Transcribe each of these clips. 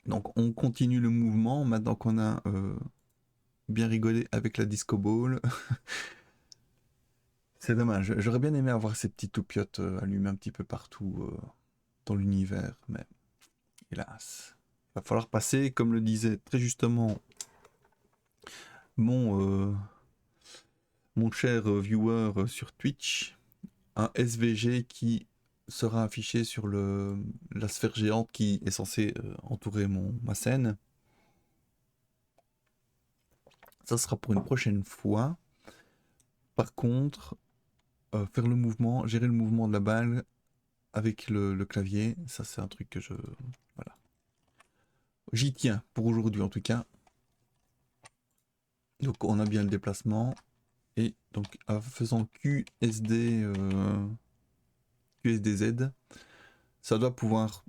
Donc on continue le mouvement maintenant qu'on a bien rigolé avec la disco ball. C'est dommage, j'aurais bien aimé avoir ces petites toupiottes allumées un petit peu partout dans l'univers, mais hélas. Il va falloir passer, comme le disait très justement mon, mon cher viewer sur Twitch, un SVG qui sera affiché sur la sphère géante qui est censée entourer ma scène. Ça sera pour une prochaine fois. Par contre, faire le mouvement, gérer le mouvement de la balle avec le clavier, ça c'est un truc que je... Voilà. J'y tiens pour aujourd'hui en tout cas. Donc on a bien le déplacement. Et donc en faisant QSDZ, ça doit pouvoir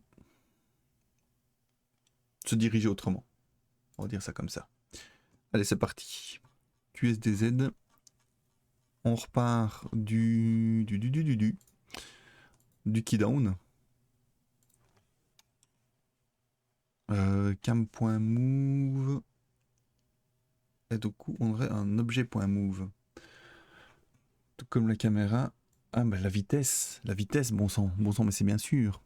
se diriger autrement. On va dire ça comme ça. Allez, c'est parti. QSDZ. On repart du keydown. Cam.move. Et du coup, on aurait un objet.move. Tout comme la caméra. Ah, bah la vitesse. La vitesse, bon sang, mais c'est bien sûr.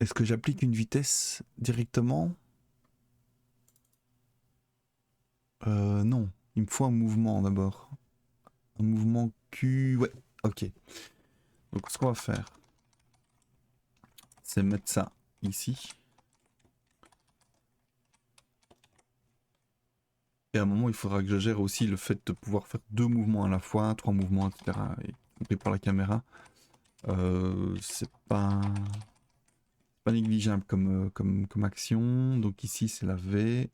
Est-ce que j'applique une vitesse directement? Non. Il me faut un mouvement d'abord. Un mouvement Q. Ouais, ok. Donc, ce qu'on va faire, c'est mettre ça ici. Et à un moment, il faudra que je gère aussi le fait de pouvoir faire 2 mouvements à la fois, 3 mouvements, etc. Y compris par la caméra. C'est pas négligeable comme action. Donc ici, c'est la V.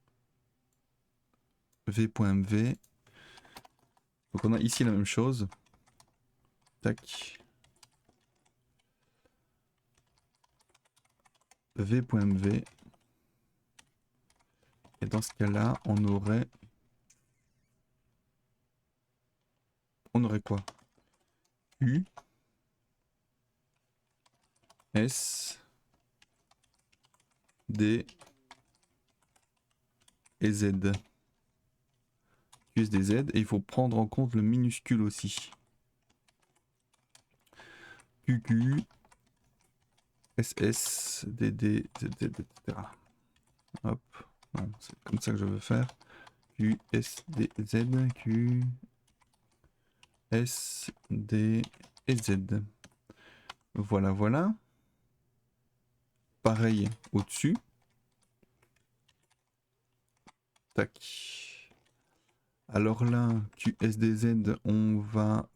V.mv. Donc on a ici la même chose. Tac. V.mv. Et dans ce cas-là, on aurait quoi? U, S, D et Z. QSDZ. Et il faut prendre en compte le minuscule aussi. QQ, SS, DD, ZZ, etc. Hop. Non, c'est comme ça que je veux faire. Q, S, D, Z, Q, S, D et Z. Voilà, voilà. Pareil au-dessus. Tac. Alors là, QSDZ, on va...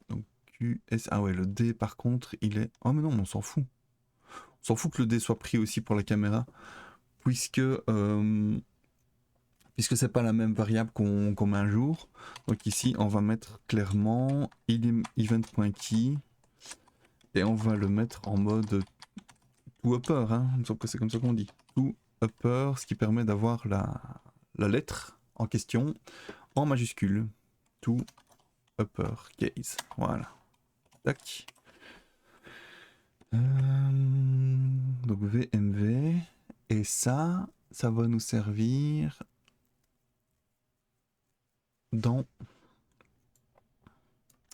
donc QS... Ah ouais, le D par contre, il est... Oh mais non, on s'en fout. On s'en fout que le D soit pris aussi pour la caméra. Puisque... puisque c'est pas la même variable qu'on met un jour. Donc ici, on va mettre clairement event.key. Et on va le mettre en mode to upper, hein. Il me semble que c'est comme ça qu'on dit. To upper, ce qui permet d'avoir la lettre en question en majuscule. To upper case. Voilà. Tac. Donc VMV. Et ça va nous servir dans...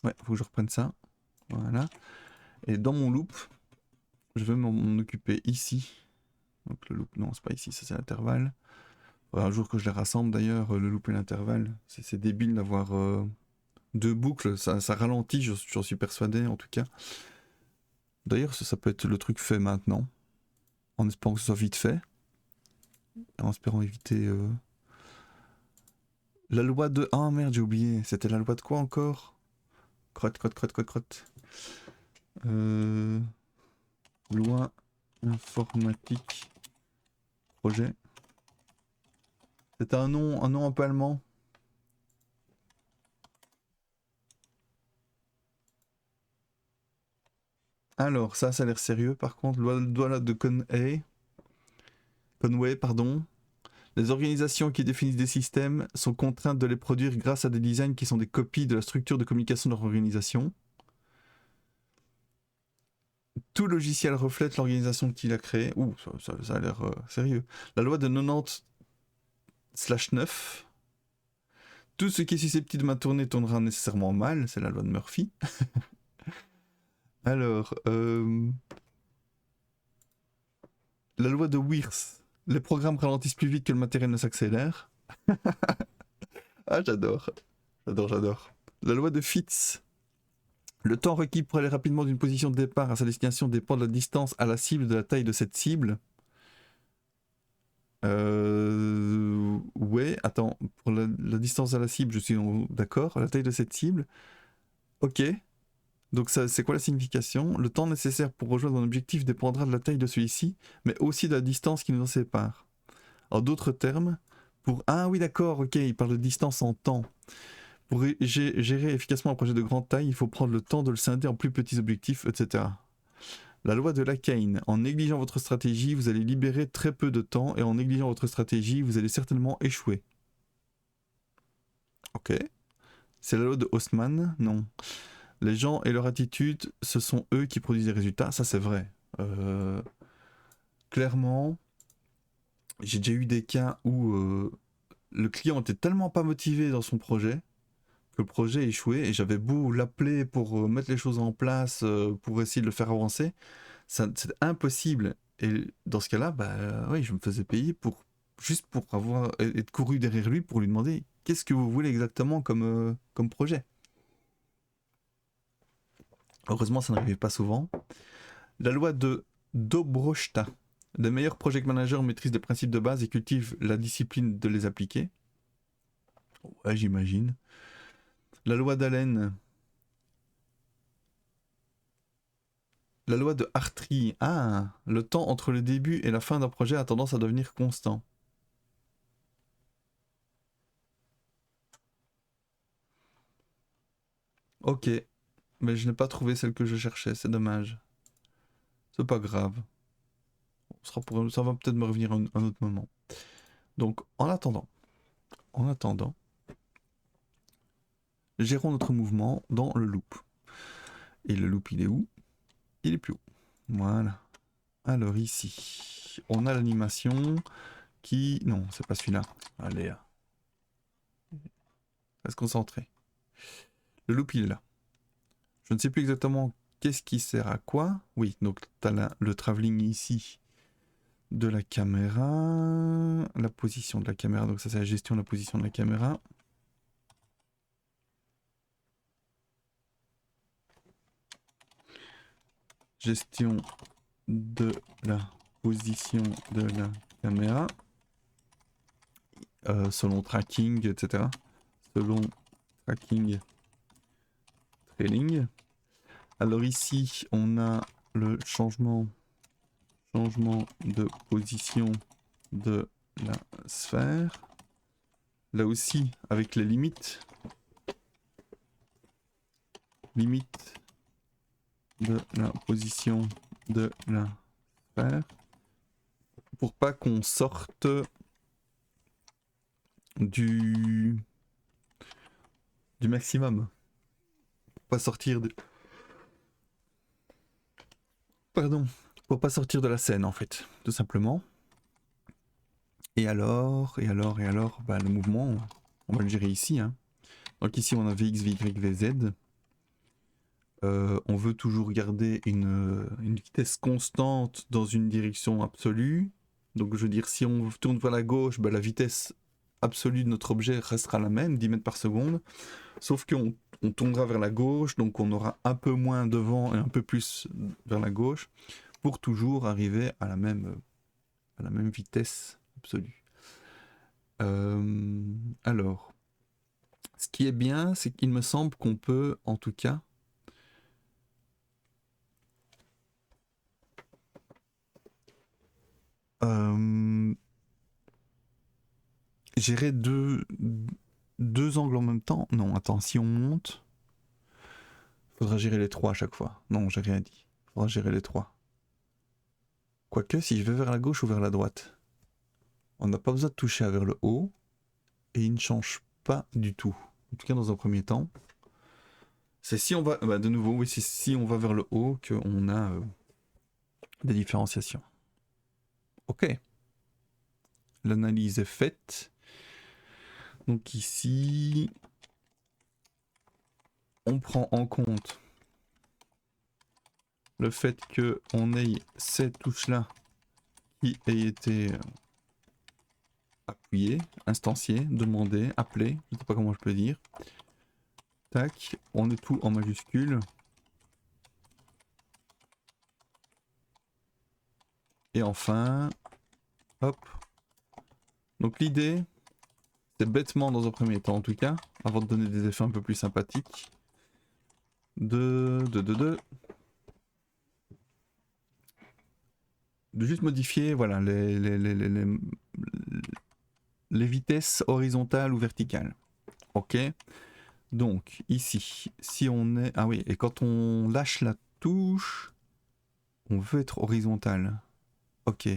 Ouais, faut que je reprenne ça. Voilà. Et dans mon loop, je vais m'en occuper ici. Donc le loop, non, c'est pas ici, ça c'est l'intervalle. Un jour que je les rassemble d'ailleurs, le loop et l'intervalle. C'est débile d'avoir 2 boucles, ça ralentit, j'en suis persuadé en tout cas. D'ailleurs, ça peut être le truc fait maintenant, en espérant que ce soit vite fait, en espérant éviter... La loi de... Ah merde, j'ai oublié, c'était la loi de quoi encore? Crotte. Loi informatique projet. C'était un nom un peu allemand. Alors, ça a l'air sérieux par contre. Loi de Conway, pardon. Les organisations qui définissent des systèmes sont contraintes de les produire grâce à des designs qui sont des copies de la structure de communication de leur organisation. Tout logiciel reflète l'organisation qu'il a créée. Ouh, ça a l'air sérieux. La loi de 90/9. Tout ce qui est susceptible de mal tourner tournera nécessairement mal. C'est la loi de Murphy. Alors, la loi de Wirth. Les programmes ralentissent plus vite que le matériel ne s'accélère. Ah, j'adore. J'adore. La loi de Fitz. Le temps requis pour aller rapidement d'une position de départ à sa destination dépend de la distance à la cible, de la taille de cette cible. Ouais, attends, pour la distance à la cible, je suis d'accord. La taille de cette cible. Ok. Donc ça, c'est quoi la signification? Le temps nécessaire pour rejoindre un objectif dépendra de la taille de celui-ci, mais aussi de la distance qui nous en sépare. En d'autres termes, pour... Ah oui, d'accord, ok, il parle de distance en temps. Pour gérer efficacement un projet de grande taille, il faut prendre le temps de le scinder en plus petits objectifs, etc. La loi de Lakaïn. En négligeant votre stratégie, vous allez libérer très peu de temps, et en négligeant votre stratégie, vous allez certainement échouer. Ok. C'est la loi de Haussmann? Non. Les gens et leur attitude, ce sont eux qui produisent les résultats, ça c'est vrai. Clairement, j'ai déjà eu des cas où le client était tellement pas motivé dans son projet que le projet échouait, et j'avais beau l'appeler pour mettre les choses en place, pour essayer de le faire avancer, c'est impossible. Et dans ce cas-là, oui, je me faisais payer juste pour être couru derrière lui pour lui demander qu'est-ce que vous voulez exactement comme projet. Heureusement, ça n'arrivait pas souvent. La loi de Dobroshta. Les meilleurs project managers maîtrisent les principes de base et cultivent la discipline de les appliquer. Ouais, j'imagine. La loi d'Allen. La loi de Hartree. Ah, le temps entre le début et la fin d'un projet a tendance à devenir constant. Ok, mais je n'ai pas trouvé celle que je cherchais, c'est dommage. C'est pas grave. Ça va peut-être me revenir un autre moment. Donc, en attendant, gérons notre mouvement dans le loop. Et le loop, il est où? Il est plus haut. Voilà. Alors ici, on a l'animation qui... Non, c'est pas celui-là. Allez, reste concentré. Le loop, il est là. Je ne sais plus exactement qu'est-ce qui sert à quoi. Oui, donc tu as le travelling ici de la caméra, la position de la caméra, donc ça c'est la gestion de la position de la caméra. Gestion de la position de la caméra, selon tracking, etc. Selon tracking, trailing. Alors ici, on a le changement de position de la sphère. Là aussi, avec les limites de la position de la sphère. Pour pas qu'on sorte du maximum. Pour pas sortir de... Pardon. Pour pas sortir de la scène, en fait, tout simplement. Et alors, le mouvement, on va le gérer ici. Hein. Donc ici, on a VX, VY, VZ. On veut toujours garder une vitesse constante dans une direction absolue. Donc je veux dire, si on tourne vers la gauche, la vitesse absolue de notre objet restera la même, 10 mètres par seconde. Sauf qu'on tournera vers la gauche, donc on aura un peu moins de vent et un peu plus vers la gauche, pour toujours arriver à la même vitesse absolue. Alors, ce qui est bien, c'est qu'il me semble qu'on peut, en tout cas, gérer deux angles en même temps. Non, attends, si on monte, faudra gérer les trois à chaque fois. Non, j'ai rien dit. Faudra gérer les trois. Quoique, si je vais vers la gauche ou vers la droite, on n'a pas besoin de toucher vers le haut, et il ne change pas du tout. En tout cas, dans un premier temps. C'est si on va, de nouveau, oui, c'est si on va vers le haut qu'on a des différenciations. Ok. L'analyse est faite. Donc ici, on prend en compte le fait qu'on ait ces touches-là qui aient été appuyées, instanciées, demandées, appelées, je ne sais pas comment je peux dire. Tac, on est tout en majuscule. Et enfin, hop. Donc l'idée, c'est bêtement dans un premier temps en tout cas, avant de donner des effets un peu plus sympathiques, de juste modifier voilà, les vitesses horizontales ou verticales. Ok. Donc ici, si on est... Ah oui, et quand on lâche la touche, on veut être horizontal. Ok.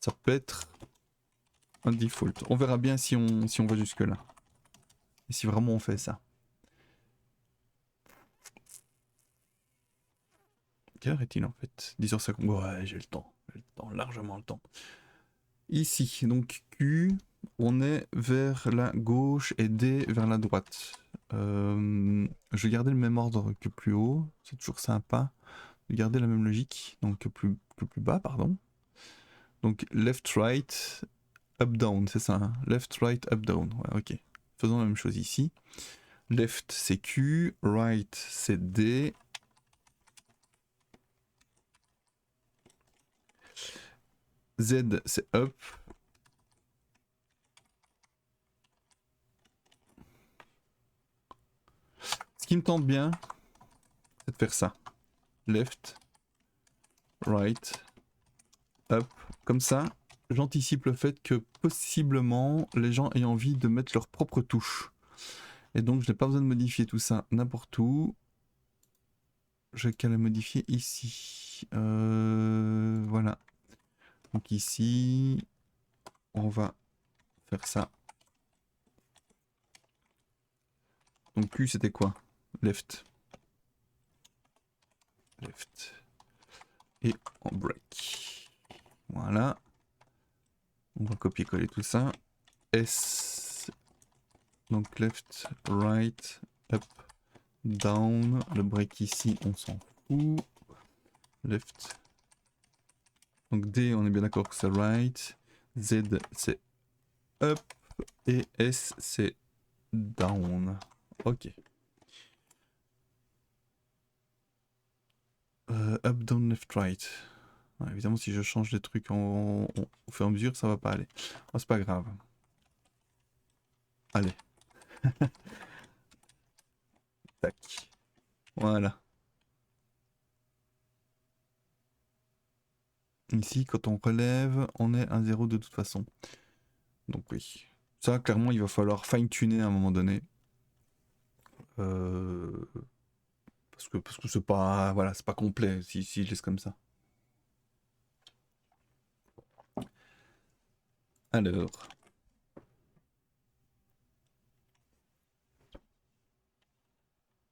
Ça peut être un default. On verra bien si on va jusque là. Et si vraiment on fait ça. Quelle heure est-il en fait? 10h50. Ouais, j'ai le temps. J'ai le temps, largement le temps. Ici, donc Q, on est vers la gauche et D vers la droite. Je vais garder le même ordre que plus haut. C'est toujours sympa de garder la même logique. Donc que plus bas, pardon. Donc left, right, up, down, c'est ça. Hein, left, right, up, down. Ouais, ok. Faisons la même chose ici. Left, c'est Q. Right, c'est D. Z, c'est up. Ce qui me tente bien, c'est de faire ça. Left, right, up. Comme ça, j'anticipe le fait que possiblement les gens aient envie de mettre leur propre touche. Et donc je n'ai pas besoin de modifier tout ça n'importe où. Je vais qu'à le modifier ici. Voilà. Donc ici, on va faire ça. Donc Q c'était quoi? Left. Left. Et en break. Voilà. On va copier-coller tout ça. S. Donc left, right, up, down. Le break ici, on s'en fout. Left. Donc D, on est bien d'accord que c'est right. Z, c'est up. Et S, c'est down. Ok. Up, down, left, right. Ouais, évidemment, si je change les trucs au fur et à mesure, ça va pas aller. Oh, c'est pas grave. Allez. Tac. Voilà. Ici, quand on relève, on est à 0 de toute façon. Donc oui. Ça, clairement, il va falloir fine-tuner à un moment donné. Parce que c'est pas, voilà, c'est pas complet si je laisse comme ça. Alors.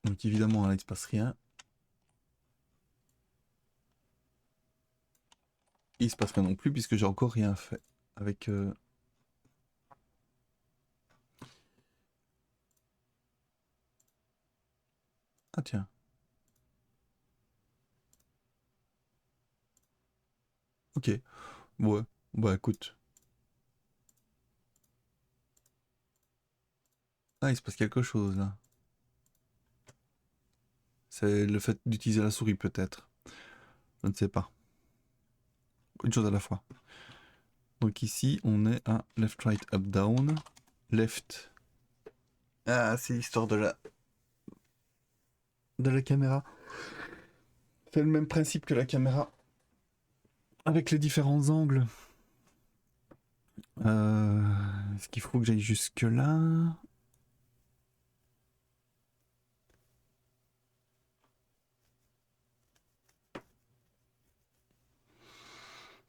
Donc évidemment, là, il ne se passe rien. Il se passe rien non plus puisque j'ai encore rien fait avec... Ah tiens. Ok. Ouais. Bah écoute. Ah, il se passe quelque chose là. C'est le fait d'utiliser la souris peut-être. Je ne sais pas. Une chose à la fois. Donc ici, on est à left, right, up, down. Left. Ah, c'est l'histoire de la caméra. C'est le même principe que la caméra. Avec les différents angles. Est-ce qu'il faut que j'aille jusque là?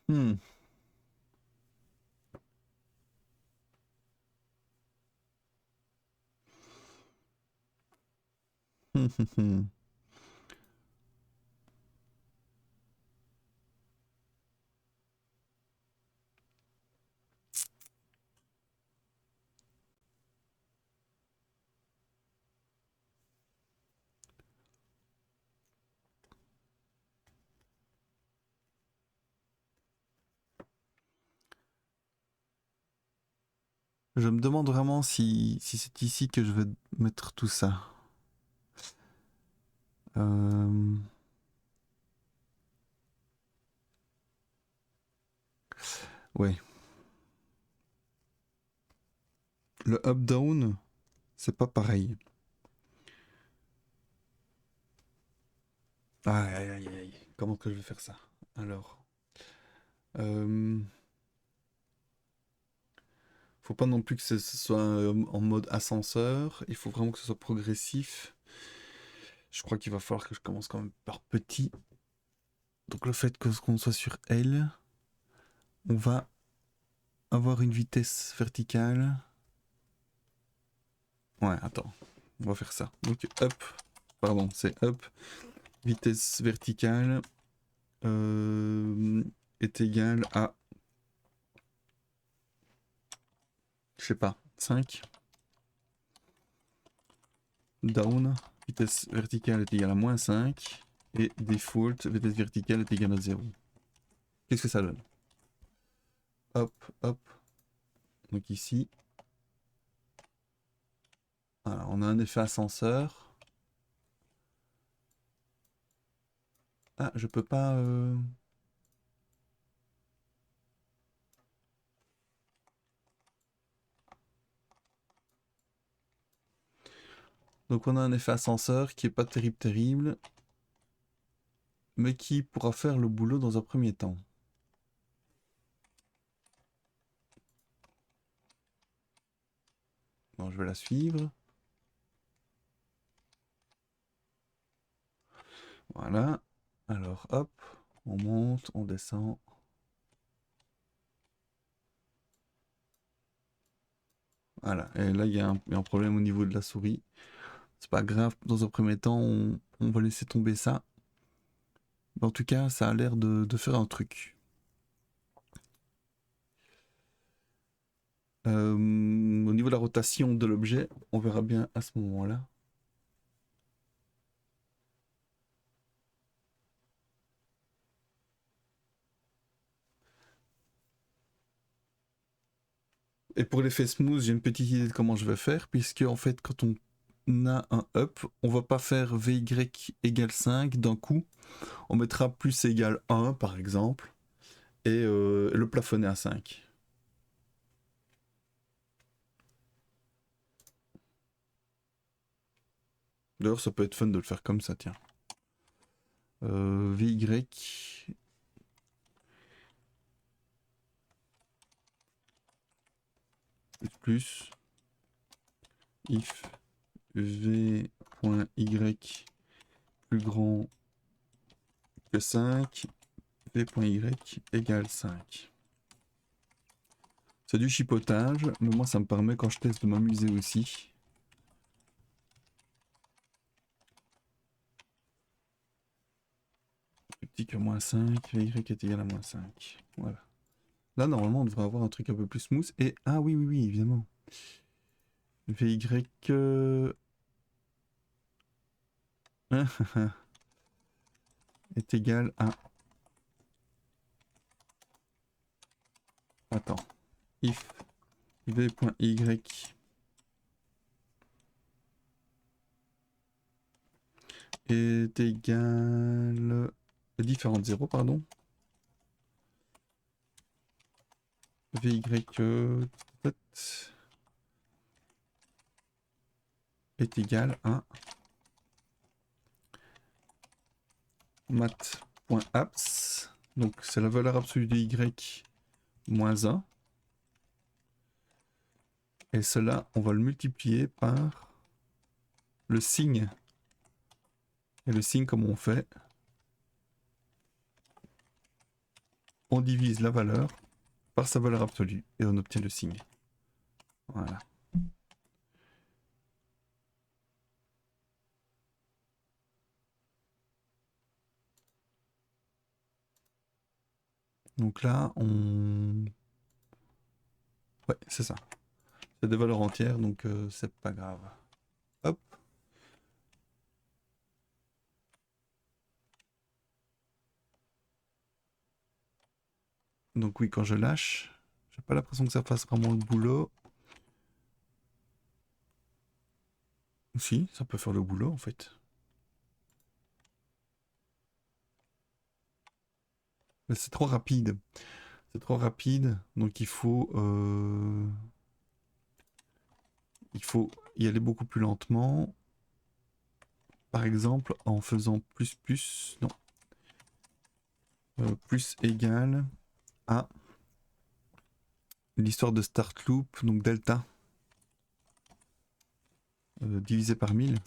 Hmm. Je me demande vraiment si c'est ici que je vais mettre tout ça. Euh... Ouais. Le up-down, c'est pas pareil. Aïe, aïe, aïe, aïe. Comment que je vais faire ça? Alors... Euh... Faut pas non plus que ce soit en mode ascenseur. Il faut vraiment que ce soit progressif. Je crois qu'il va falloir que je commence quand même par petit. Donc le fait qu'on soit sur L, on va avoir une vitesse verticale. Ouais, attends. On va faire ça. Donc up, pardon, c'est up. Vitesse verticale est égale à, je sais pas, 5. Down, vitesse verticale est égale à moins 5. Et default, vitesse verticale est égale à 0. Qu'est-ce que ça donne? Hop, hop. Donc ici, voilà, on a un effet ascenseur. Ah, je peux pas... Donc on a un effet ascenseur qui est pas terrible, mais qui pourra faire le boulot dans un premier temps. Bon, je vais la suivre. Voilà. Alors hop, on monte, on descend. Voilà. Et là, il y a un problème au niveau de la souris. C'est pas grave, dans un premier temps, on va laisser tomber ça. Mais en tout cas, ça a l'air de faire un truc. Au niveau de la rotation de l'objet, on verra bien à ce moment-là. Et pour l'effet smooth, j'ai une petite idée de comment je vais faire, puisque en fait, quand on a un up, on va pas faire VY égale 5 d'un coup. On mettra plus égale 1 par exemple, et le plafonner à 5. D'ailleurs, ça peut être fun de le faire comme ça, tiens. VY plus if v.y plus grand que 5, v.y égale 5. C'est du chipotage, mais moi ça me permet quand je teste de m'amuser aussi. Plus petit que moins 5, vy est égal à moins 5. Voilà. Là normalement on devrait avoir un truc un peu plus smooth. Et ah oui oui oui évidemment. Vy est égal à... Attends. If v.y est égal... Différent de 0, pardon. Vy est égal à mat.apps. Donc c'est la valeur absolue de y moins 1. Et cela, on va le multiplier par le signe. Et le signe, comment on fait? On divise la valeur par sa valeur absolue et on obtient le signe. Voilà. Donc là, on... Ouais, c'est ça. C'est des valeurs entières, donc c'est pas grave. Hop. Donc oui, quand je lâche, j'ai pas l'impression que ça fasse vraiment le boulot. Si, ça peut faire le boulot en fait. Mais c'est trop rapide. C'est trop rapide, donc il faut y aller beaucoup plus lentement. Par exemple, en faisant non, plus égal à l'histoire de start loop, donc delta, divisé par 1000.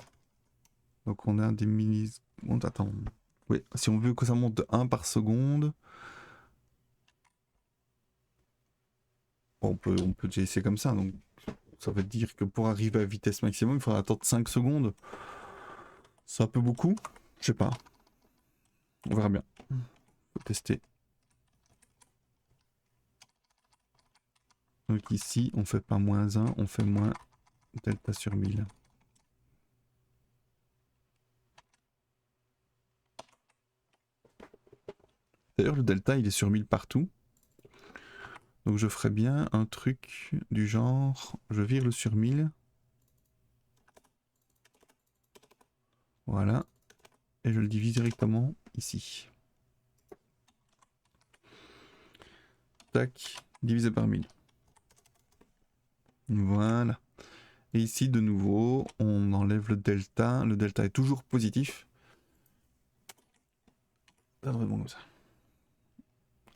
Donc on a des millisecondes. Attends. Oui, si on veut que ça monte de 1 par seconde, on peut déjà essayer comme ça. Donc ça veut dire que pour arriver à vitesse maximum, il faudra attendre 5 secondes. C'est un peu beaucoup. Je sais pas. On verra bien. Faut tester. Donc ici, on fait pas moins 1, on fait moins delta sur 1000. D'ailleurs, le delta, il est sur 1000 partout. Donc je ferais bien un truc du genre, je vire le sur 1000. Voilà. Et je le divise directement ici. Tac, divisé par 1000. Voilà. Et ici, de nouveau, on enlève le delta. Le delta est toujours positif. Pas vraiment comme ça.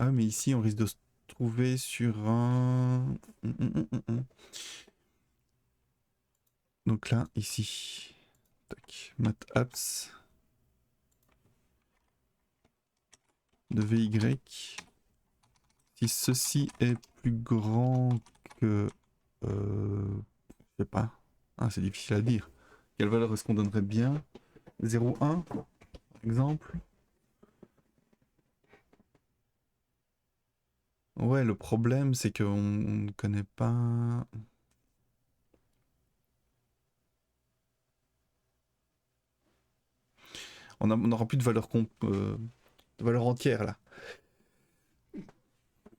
Ah, mais ici, on risque de se trouver sur un... Donc là, ici. Tac. Math apps. De VY. Si ceci est plus grand que... je sais pas. Ah, c'est difficile à dire. Quelle valeur est-ce qu'on donnerait bien? 0,1 par exemple? Ouais, le problème c'est qu'on ne connaît pas... On n'aura plus de de valeur entière là.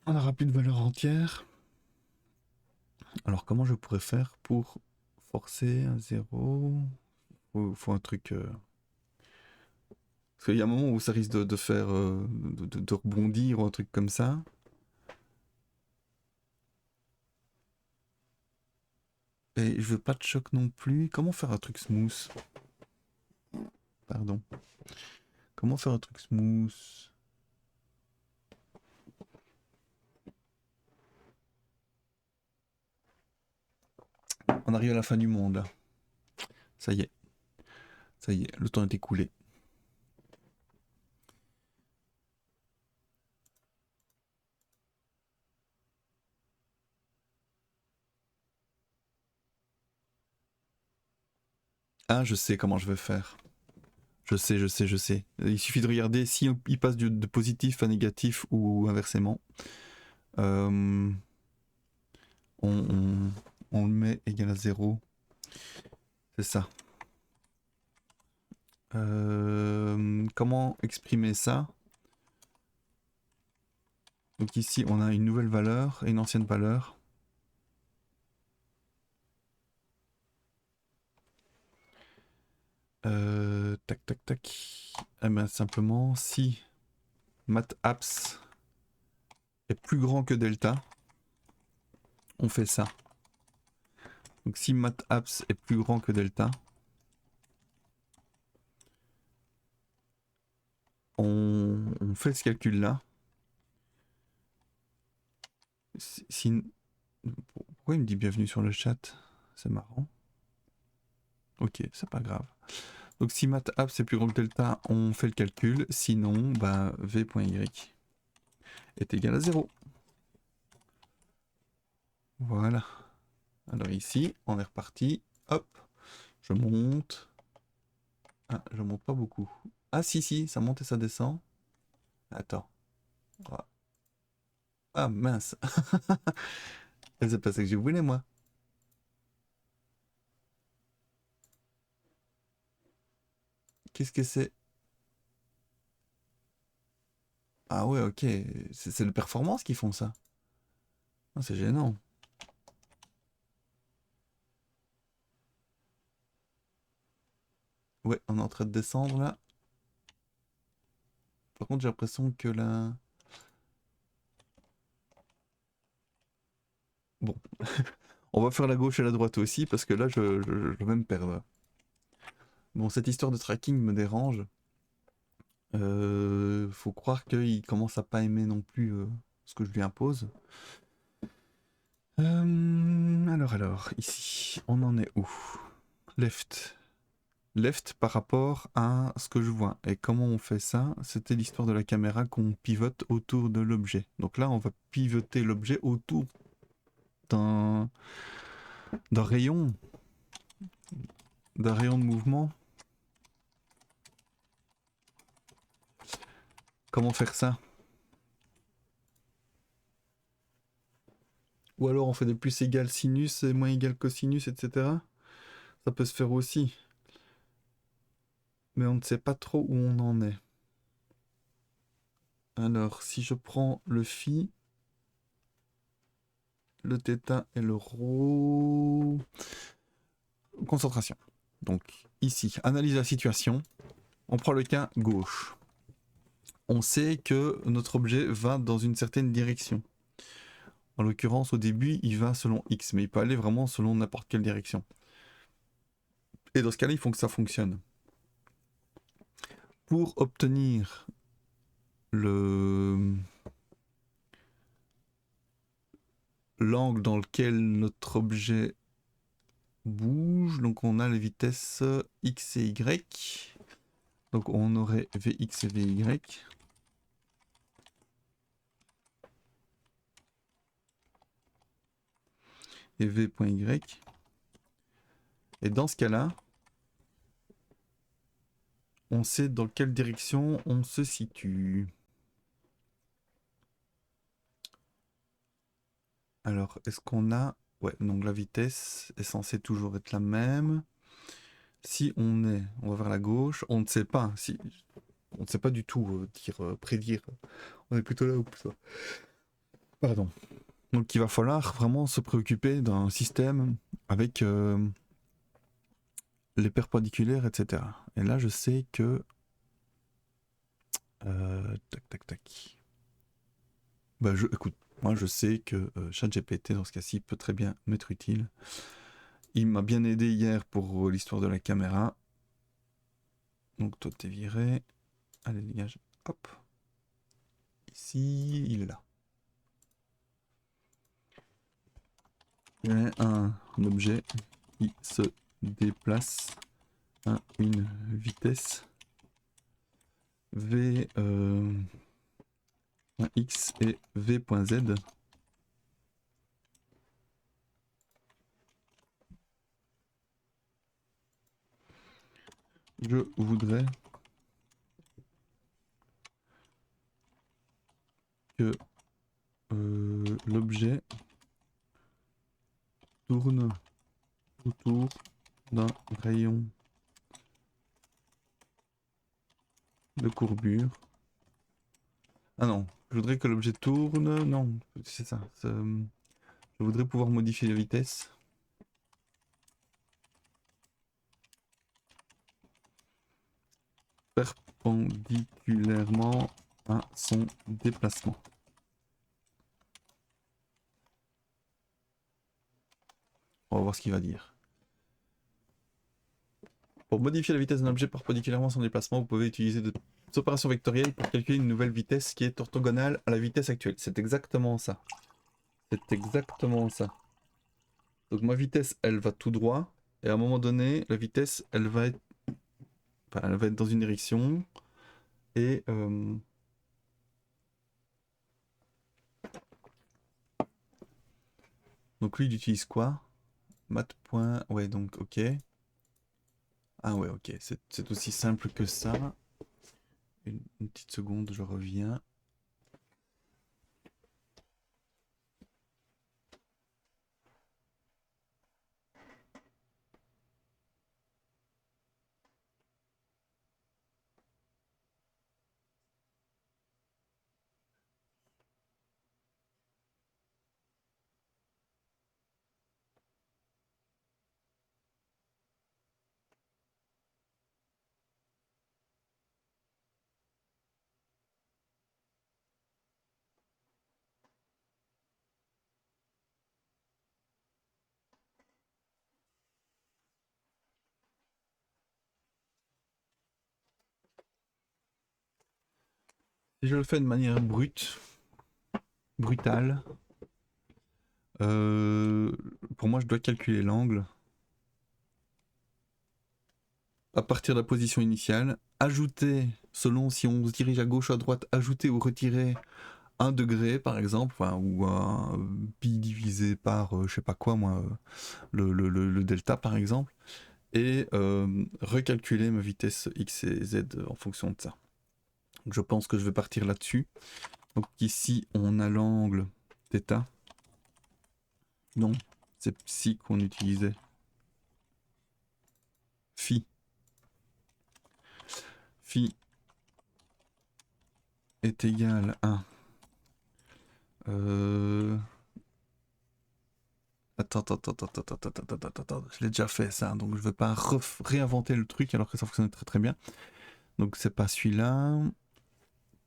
On n'aura plus de valeur entière. Alors comment je pourrais faire pour forcer un 0? Faut un truc... Parce qu'il y a un moment où ça risque de faire... de rebondir ou un truc comme ça. Et je veux pas de choc non plus. Comment faire un truc smooth? Pardon. Comment faire un truc smooth? On arrive à la fin du monde là. Ça y est. Ça y est, le temps est écoulé. Ah, je sais comment je vais faire. Je sais. Il suffit de regarder si il passe de positif à négatif ou inversement. Euh, on, on le met égal à 0. C'est ça. Comment exprimer ça? Donc ici, on a une nouvelle valeur et une ancienne valeur. Tac, tac, tac. Eh ben, simplement, si mathapps est plus grand que delta, on fait ça. Donc si mathapps est plus grand que delta, on fait ce calcul-là. Si... Pourquoi il me dit bienvenue sur le chat? C'est marrant. Ok, c'est pas grave. Donc si mathapps est plus grand que delta, on fait le calcul. Sinon, bah, v.y est égal à 0. Voilà. Alors ici, on est reparti. Hop, je monte. Ah, je monte pas beaucoup. Ah si, ça monte et ça descend. Attends. Ah mince. C'est pas ça que je voulais moi. Qu'est-ce que c'est? Ah ouais, ok. C'est le performance qui font ça. Ah, c'est gênant. Ouais, on est en train de descendre là. Par contre, j'ai l'impression que là... Bon. On va faire la gauche et la droite aussi, parce que là, je vais me perdre. Bon, cette histoire de tracking me dérange. Faut croire qu'il commence à pas aimer non plus ce que je lui impose. Alors, ici, on en est où? Left. Left par rapport à ce que je vois. Et comment on fait ça? C'était l'histoire de la caméra qu'on pivote autour de l'objet. Donc là, on va pivoter l'objet autour d'un d'un rayon, d'un rayon de mouvement. Comment faire ça? Ou alors on fait des plus égales sinus et moins égales cosinus, etc. Ça peut se faire aussi. Mais on ne sait pas trop où on en est. Alors, si je prends le phi, le θ et le ρ... Concentration. Donc, ici, analyse la situation. On prend le cas gauche. On sait que notre objet va dans une certaine direction. En l'occurrence, au début, il va selon X, mais il peut aller vraiment selon n'importe quelle direction. Et dans ce cas-là, il faut que ça fonctionne. Pour obtenir l'angle dans lequel notre objet bouge, donc on a les vitesses X et Y. Donc on aurait Vx et Vy. Et V.Y. Et dans ce cas-là, on sait dans quelle direction on se situe. Alors, est-ce qu'on a... Ouais, donc la vitesse est censée toujours être la même. Si on va vers la gauche, on ne sait pas. Si, on ne sait pas du tout prédire. On est plutôt là ou plutôt là. Pardon. Donc il va falloir vraiment se préoccuper d'un système avec les perpendiculaires, etc. Et là, je sais que... tac, tac, tac. Bah, écoute, moi je sais que ChatGPT, dans ce cas-ci, peut très bien m'être utile. Il m'a bien aidé hier pour l'histoire de la caméra. Donc toi, t'es viré. Allez, dégage. Hop. Ici, il est là. Il y a un objet qui se déplace à une vitesse v x et v.z. Je voudrais que l'objet tourne autour d'un rayon de courbure. Ah non, je voudrais que l'objet tourne. Non, c'est ça. Je voudrais pouvoir modifier la vitesse. Perpendiculairement à son déplacement. On va voir ce qu'il va dire. Pour modifier la vitesse d'un objet perpendiculairement à son déplacement, vous pouvez utiliser des opérations vectorielles pour calculer une nouvelle vitesse qui est orthogonale à la vitesse actuelle. C'est exactement ça. C'est exactement ça. Donc ma vitesse, elle va tout droit. Et à un moment donné, la vitesse, elle va être dans une direction. Et... donc lui, il utilise quoi? Math. Ouais, donc ok. Ah ouais, ok. C'est aussi simple que ça. Une petite seconde, je reviens. Si je le fais de manière brutale, pour moi je dois calculer l'angle à partir de la position initiale, ajouter, selon si on se dirige à gauche ou à droite, ajouter ou retirer 1 degré par exemple, enfin, ou un pi divisé par je sais pas quoi moi, le delta par exemple, et recalculer ma vitesse x et z en fonction de ça. Donc, je pense que je vais partir là-dessus. Donc ici on a l'angle θ. Non, c'est psi qu'on utilisait. Phi. Phi est égal à... Attends, je l'ai déjà fait ça, donc je ne vais pas réinventer le truc alors que ça fonctionne très très bien. Donc c'est pas celui-là.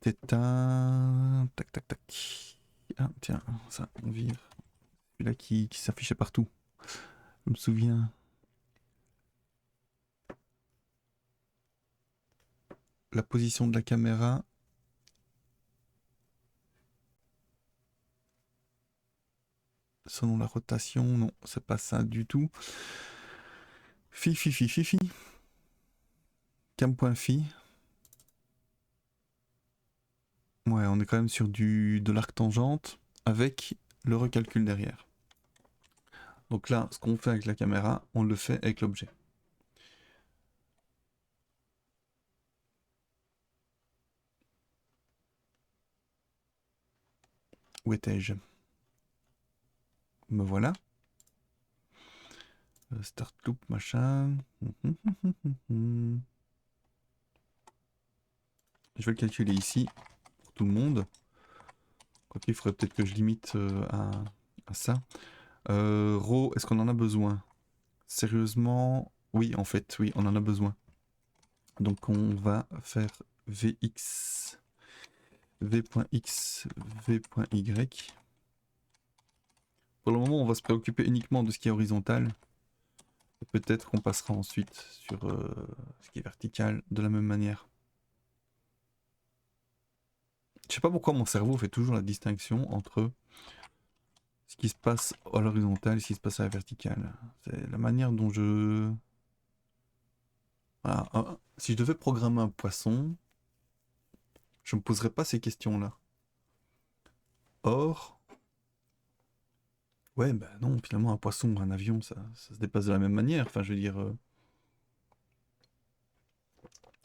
Theta... Tac tac tac. Ah tiens, ça, on vire. Celui-là qui s'affichait partout. Je me souviens. La position de la caméra. Selon la rotation, non, c'est pas ça du tout. Phi. Cam.phi. Ouais, on est quand même sur de l'arc tangente avec le recalcul derrière. Donc là, ce qu'on fait avec la caméra, on le fait avec l'objet. Où étais-je? Me voilà. Start loop, machin. Je vais le calculer ici, pour tout le monde. Quoi qu'il faudrait peut-être que je limite à ça. Rho, est-ce qu'on en a besoin? Sérieusement, oui, en fait, oui, on en a besoin. Donc on va faire Vx, V.x, V.y. Pour le moment, on va se préoccuper uniquement de ce qui est horizontal. Peut-être qu'on passera ensuite sur ce qui est vertical de la même manière. Je sais pas pourquoi mon cerveau fait toujours la distinction entre ce qui se passe à l'horizontale et ce qui se passe à la verticale. C'est la manière dont je... Voilà. Si je devais programmer un poisson, je me poserais pas ces questions-là. Or, ouais, bah non, finalement, un poisson ou un avion, ça se dépasse de la même manière. Enfin, je veux dire,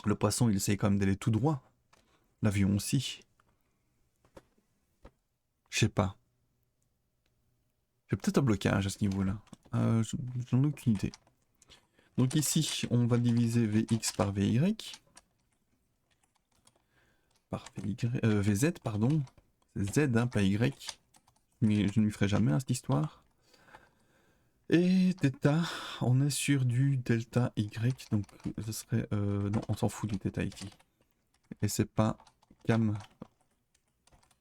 le poisson, il essaye quand même d'aller tout droit. L'avion aussi. Je sais pas. J'ai peut-être un blocage à ce niveau-là. J'en ai aucune idée. Donc ici, on va diviser Vx par Vy. Par Vz, pardon. C'est Z, hein, pas Y. Mais je ne lui ferai jamais à cette histoire. Et θ, on est sur du delta Y. Donc ce serait... non, on s'en fout du θ ici. Et c'est pas cam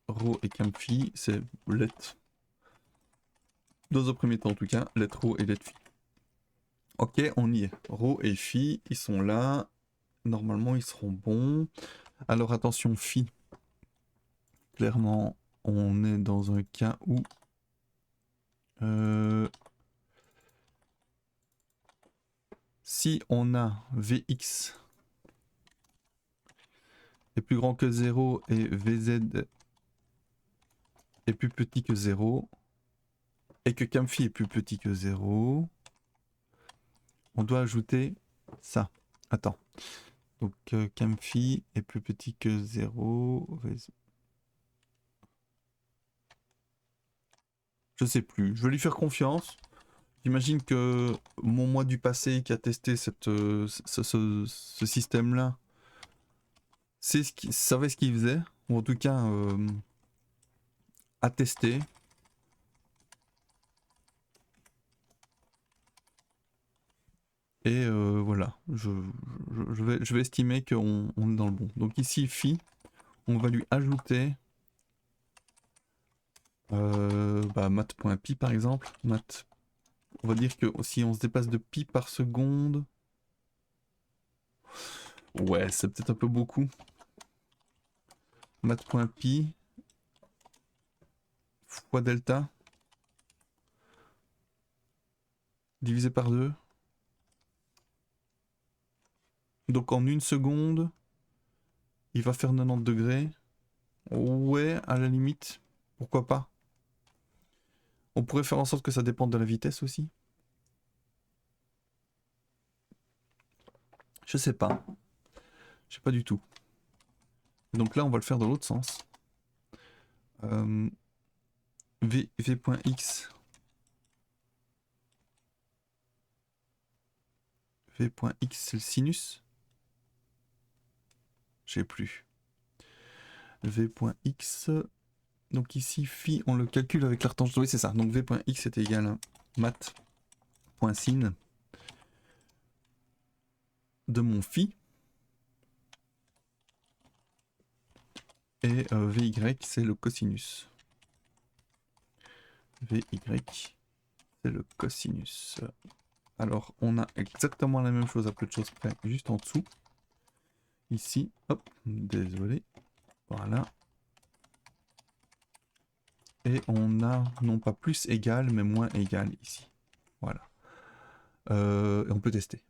rho et cam phi, c'est let. Dans un premier temps en tout cas, let rho et let phi. Ok, on y est. Rho et phi, ils sont là. Normalement, ils seront bons. Alors attention, phi. Clairement, on est dans un cas où... si on a Vx est plus grand que 0 et Vz est plus petit que 0, et que cam phi est plus petit que 0, on doit ajouter ça. Attends. Donc cam phi est plus petit que 0. Je sais plus. Je vais lui faire confiance. J'imagine que mon moi du passé qui a testé ce système-là savait ce qu'il faisait. Ou en tout cas a testé. Et voilà, je vais estimer qu'on est dans le bon. Donc ici, phi, on va lui ajouter mat.pi par exemple. Mat, on va dire que si on se dépasse de pi par seconde, ouais, c'est peut-être un peu beaucoup. mat.pi fois delta divisé par 2. Donc en une seconde, il va faire 90 degrés. Ouais, à la limite, pourquoi pas. On pourrait faire en sorte que ça dépende de la vitesse aussi. Je sais pas. Je sais pas du tout. Donc là, on va le faire dans l'autre sens. V.x. V.x, c'est le sinus. Je sais plus. V.x. Donc ici, phi, on le calcule avec l'archange. Oui, c'est ça. Donc V.x est égal à mat.sin de mon phi. Et Vy, c'est le cosinus. Vy, c'est le cosinus. Alors, on a exactement la même chose à peu de choses près, juste en dessous. Ici, hop, désolé. Voilà. Et on a non pas plus égal, mais moins égal ici. Voilà. Et on peut tester.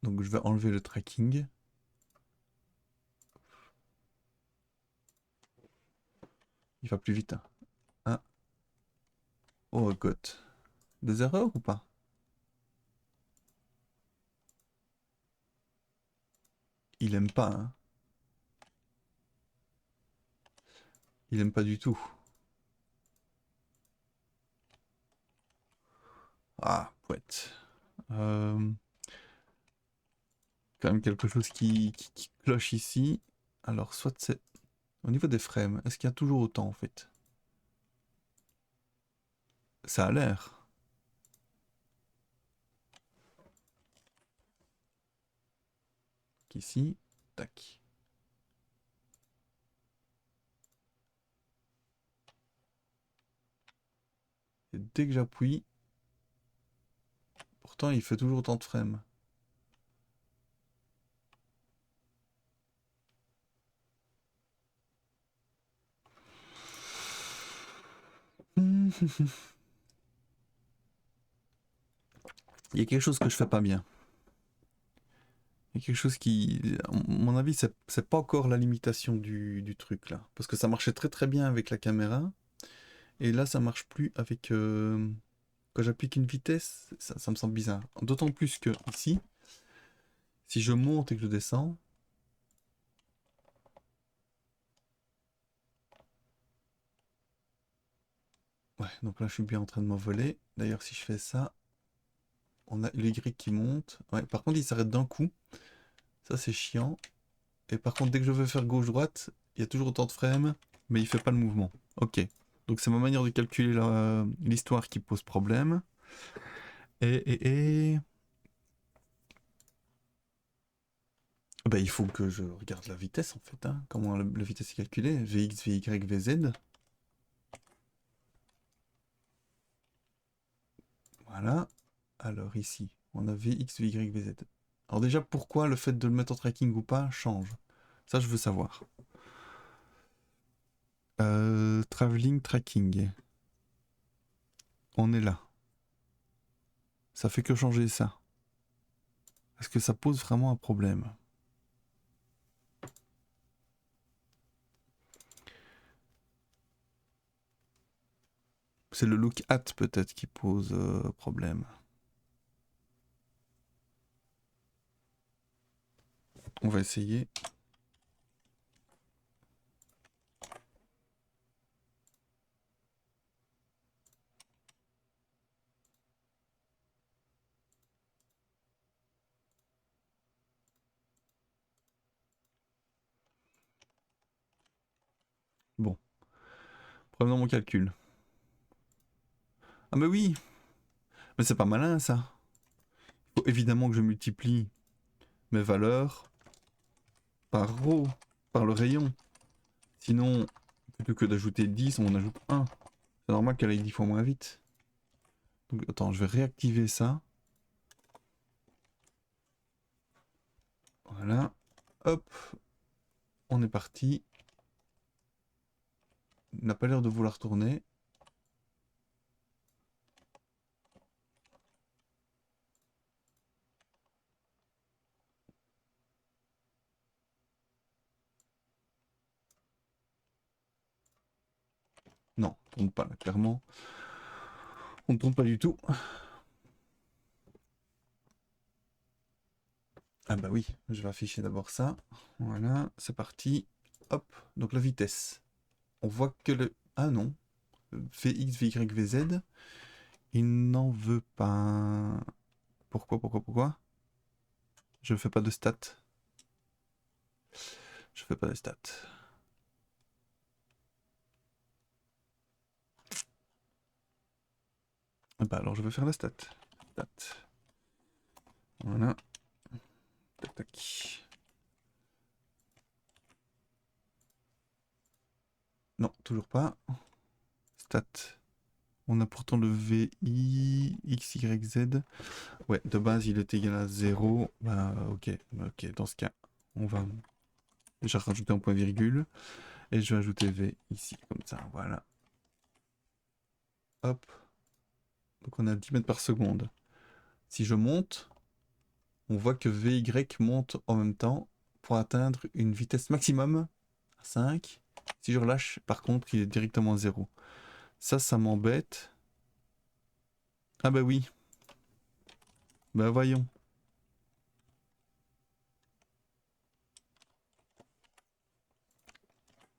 Donc je vais enlever le tracking. Il va plus vite. Hein. Ah. Oh god. Des erreurs ou pas? Il aime pas, hein. Il aime pas du tout. Ah, poète. Quand même quelque chose qui cloche ici. Alors, soit c'est... Au niveau des frames, est-ce qu'il y a toujours autant en fait? Ça a l'air. Ici, tac. Et dès que j'appuie, pourtant il fait toujours autant de frames. Il y a quelque chose que je fais pas bien. Il y a quelque chose qui, à mon avis, c'est pas encore la limitation du truc là. Parce que ça marchait très très bien avec la caméra. Et là, ça marche plus avec... quand j'applique une vitesse, ça me semble bizarre. D'autant plus que ici, si je monte et que je descends... Ouais, donc là, je suis bien en train de m'envoler. D'ailleurs, si je fais ça, on a le Y qui monte. Ouais, par contre, il s'arrête d'un coup. Ça, c'est chiant. Et par contre, dès que je veux faire gauche-droite, il y a toujours autant de frames, mais il fait pas le mouvement. Ok. Donc c'est ma manière de calculer l'histoire qui pose problème. Et... Bah, il faut que je regarde la vitesse en fait. Hein. Comment la vitesse est calculée. Vx, Vy, Vz. Voilà. Alors ici, on a Vx, Vy, Vz. Alors déjà, pourquoi le fait de le mettre en tracking ou pas change? Ça, je veux savoir. Traveling tracking. On est là. Ça fait que changer ça. Est-ce que ça pose vraiment un problème? C'est le look at peut-être qui pose problème. On va essayer. Bon. Problème dans mon calcul. Ah mais oui. Mais c'est pas malin ça. Il faut évidemment que je multiplie mes valeurs par rho, par le rayon. Sinon, plutôt que d'ajouter 10, on en ajoute 1. C'est normal qu'elle aille 10 fois moins vite. Donc attends, je vais réactiver ça. Voilà. Hop. On est parti. Il n'a pas l'air de vouloir tourner. Non, on tourne pas là, clairement. On ne tourne pas du tout. Ah bah oui, je vais afficher d'abord ça. Voilà, c'est parti. Hop, donc la vitesse. On voit que le... Ah non. Vx, Vy, Vz. Il n'en veut pas. Pourquoi? Je fais pas de stats. Je fais pas de stats. Ah bah alors je vais faire la stat. Stat. Voilà. Tac tac. Non, toujours pas. Stat. On a pourtant le VI, X, Y, Z. Ouais, de base, il est égal à 0. Bah, ok. Dans ce cas, on va déjà rajouter un point virgule. Et je vais ajouter V ici, comme ça. Voilà. Hop. Donc on a 10 mètres par seconde. Si je monte, on voit que VY monte en même temps pour atteindre une vitesse maximum à 5. Si je relâche, par contre, il est directement à 0. Ça m'embête. Ah bah oui. Bah voyons.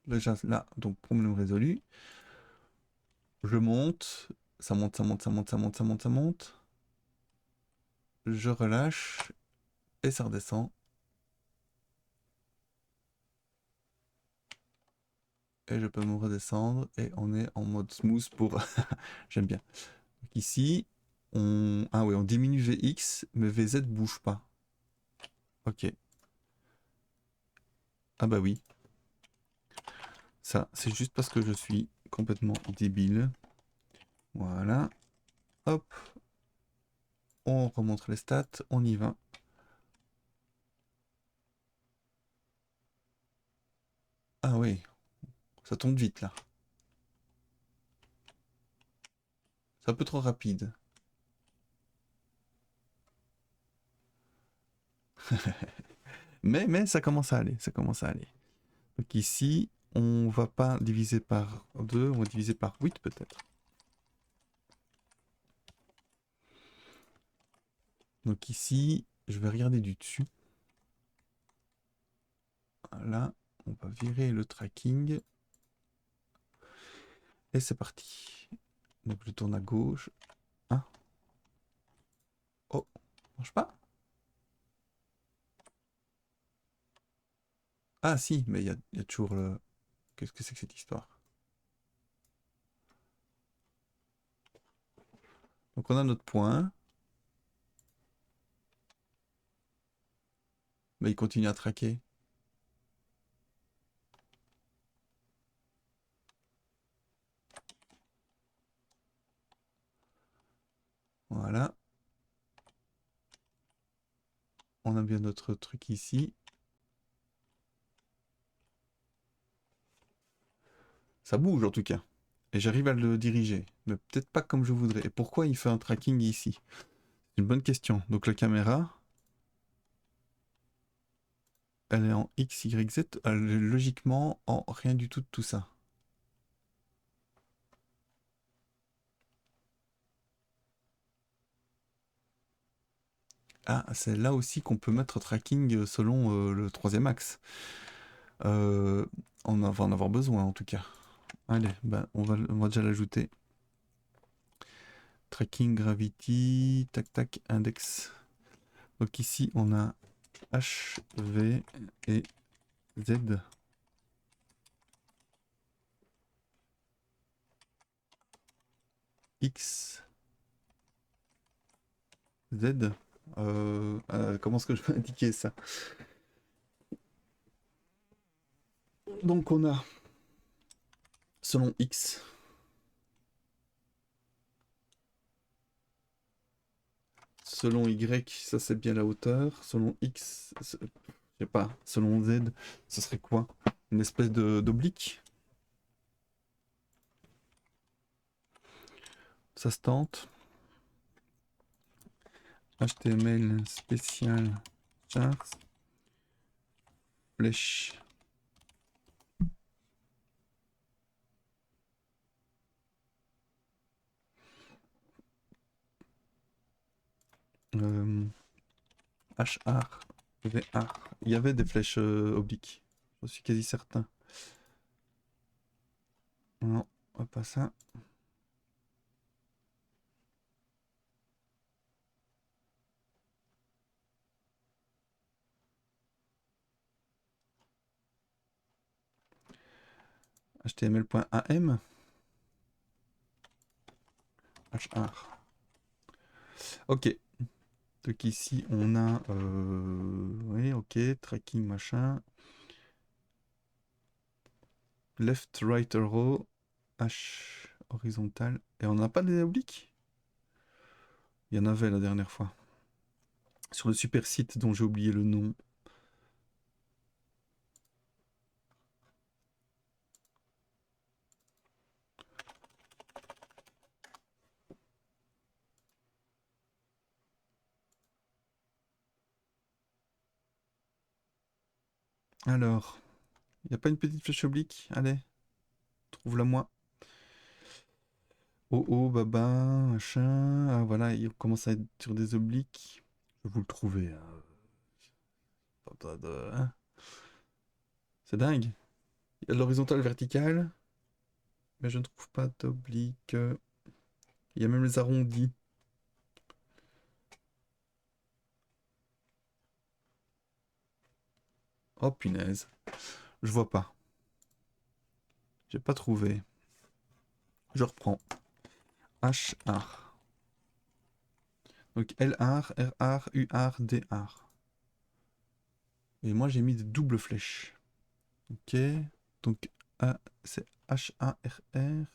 Déjà là, donc problème résolu. Je monte. Ça monte. Je relâche. Et ça redescend. Et je peux me redescendre. Et on est en mode smooth pour... J'aime bien. Donc ici, on... Ah oui, on diminue Vx, mais Vz bouge pas. Ok. Ah bah oui. Ça, c'est juste parce que je suis complètement débile. Voilà. Hop. On remonte les stats. On y va. Ah oui. Ça tombe vite là. C'est un peu trop rapide. Mais ça commence à aller. Ça commence à aller. Donc ici, on va pas diviser par 2. On va diviser par 8 peut-être. Donc ici, je vais regarder du dessus. Voilà. On va virer le tracking. Et c'est parti. Donc je tourne à gauche. Hein? Oh, marche pas? Ah si, mais il y a toujours le... Qu'est-ce que c'est que cette histoire? Donc on a notre point. Mais il continue à traquer. Voilà. On a bien notre truc ici. Ça bouge en tout cas. Et j'arrive à le diriger. Mais peut-être pas comme je voudrais. Et pourquoi il fait un tracking ici? C'est une bonne question. Donc la caméra, elle est en X, Y, Z. Elle est logiquement en rien du tout de tout ça. Ah, c'est là aussi qu'on peut mettre tracking selon le troisième axe. Euh, on va en avoir besoin en tout cas. Allez, ben, on va déjà l'ajouter. Tracking, gravity, tac tac, index. Donc ici on a H, V et Z. X, Z. Comment est-ce que je vais indiquer ça? Donc on a selon X, selon Y, ça c'est bien la hauteur. Selon X, Je sais pas, selon Z, ce serait quoi? Une espèce d'oblique? Ça se tente. HTML spécial charts. Flèche. HR, VR. Il y avait des flèches obliques. Je suis quasi certain. Non, pas ça. HTML.am. HR. Ok. Donc ici on a oui, ok, tracking machin. Left right arrow. H horizontal. Et on n'a pas des obliques? Il y en avait la dernière fois. Sur le super site dont j'ai oublié le nom. Alors, il n'y a pas une petite flèche oblique? Allez, trouve-la moi. Oh oh, baba, machin. Ah voilà, il commence à être sur des obliques. Je vais vous le trouver. Hein. C'est dingue. Il y a de l'horizontale verticale, mais je ne trouve pas d'oblique. Il y a même les arrondis. Oh punaise. Je vois pas. J'ai pas trouvé. Je reprends. HR. Donc LR, RR, UR, DR. Et moi j'ai mis des doubles flèches. Ok. Donc c'est HARR.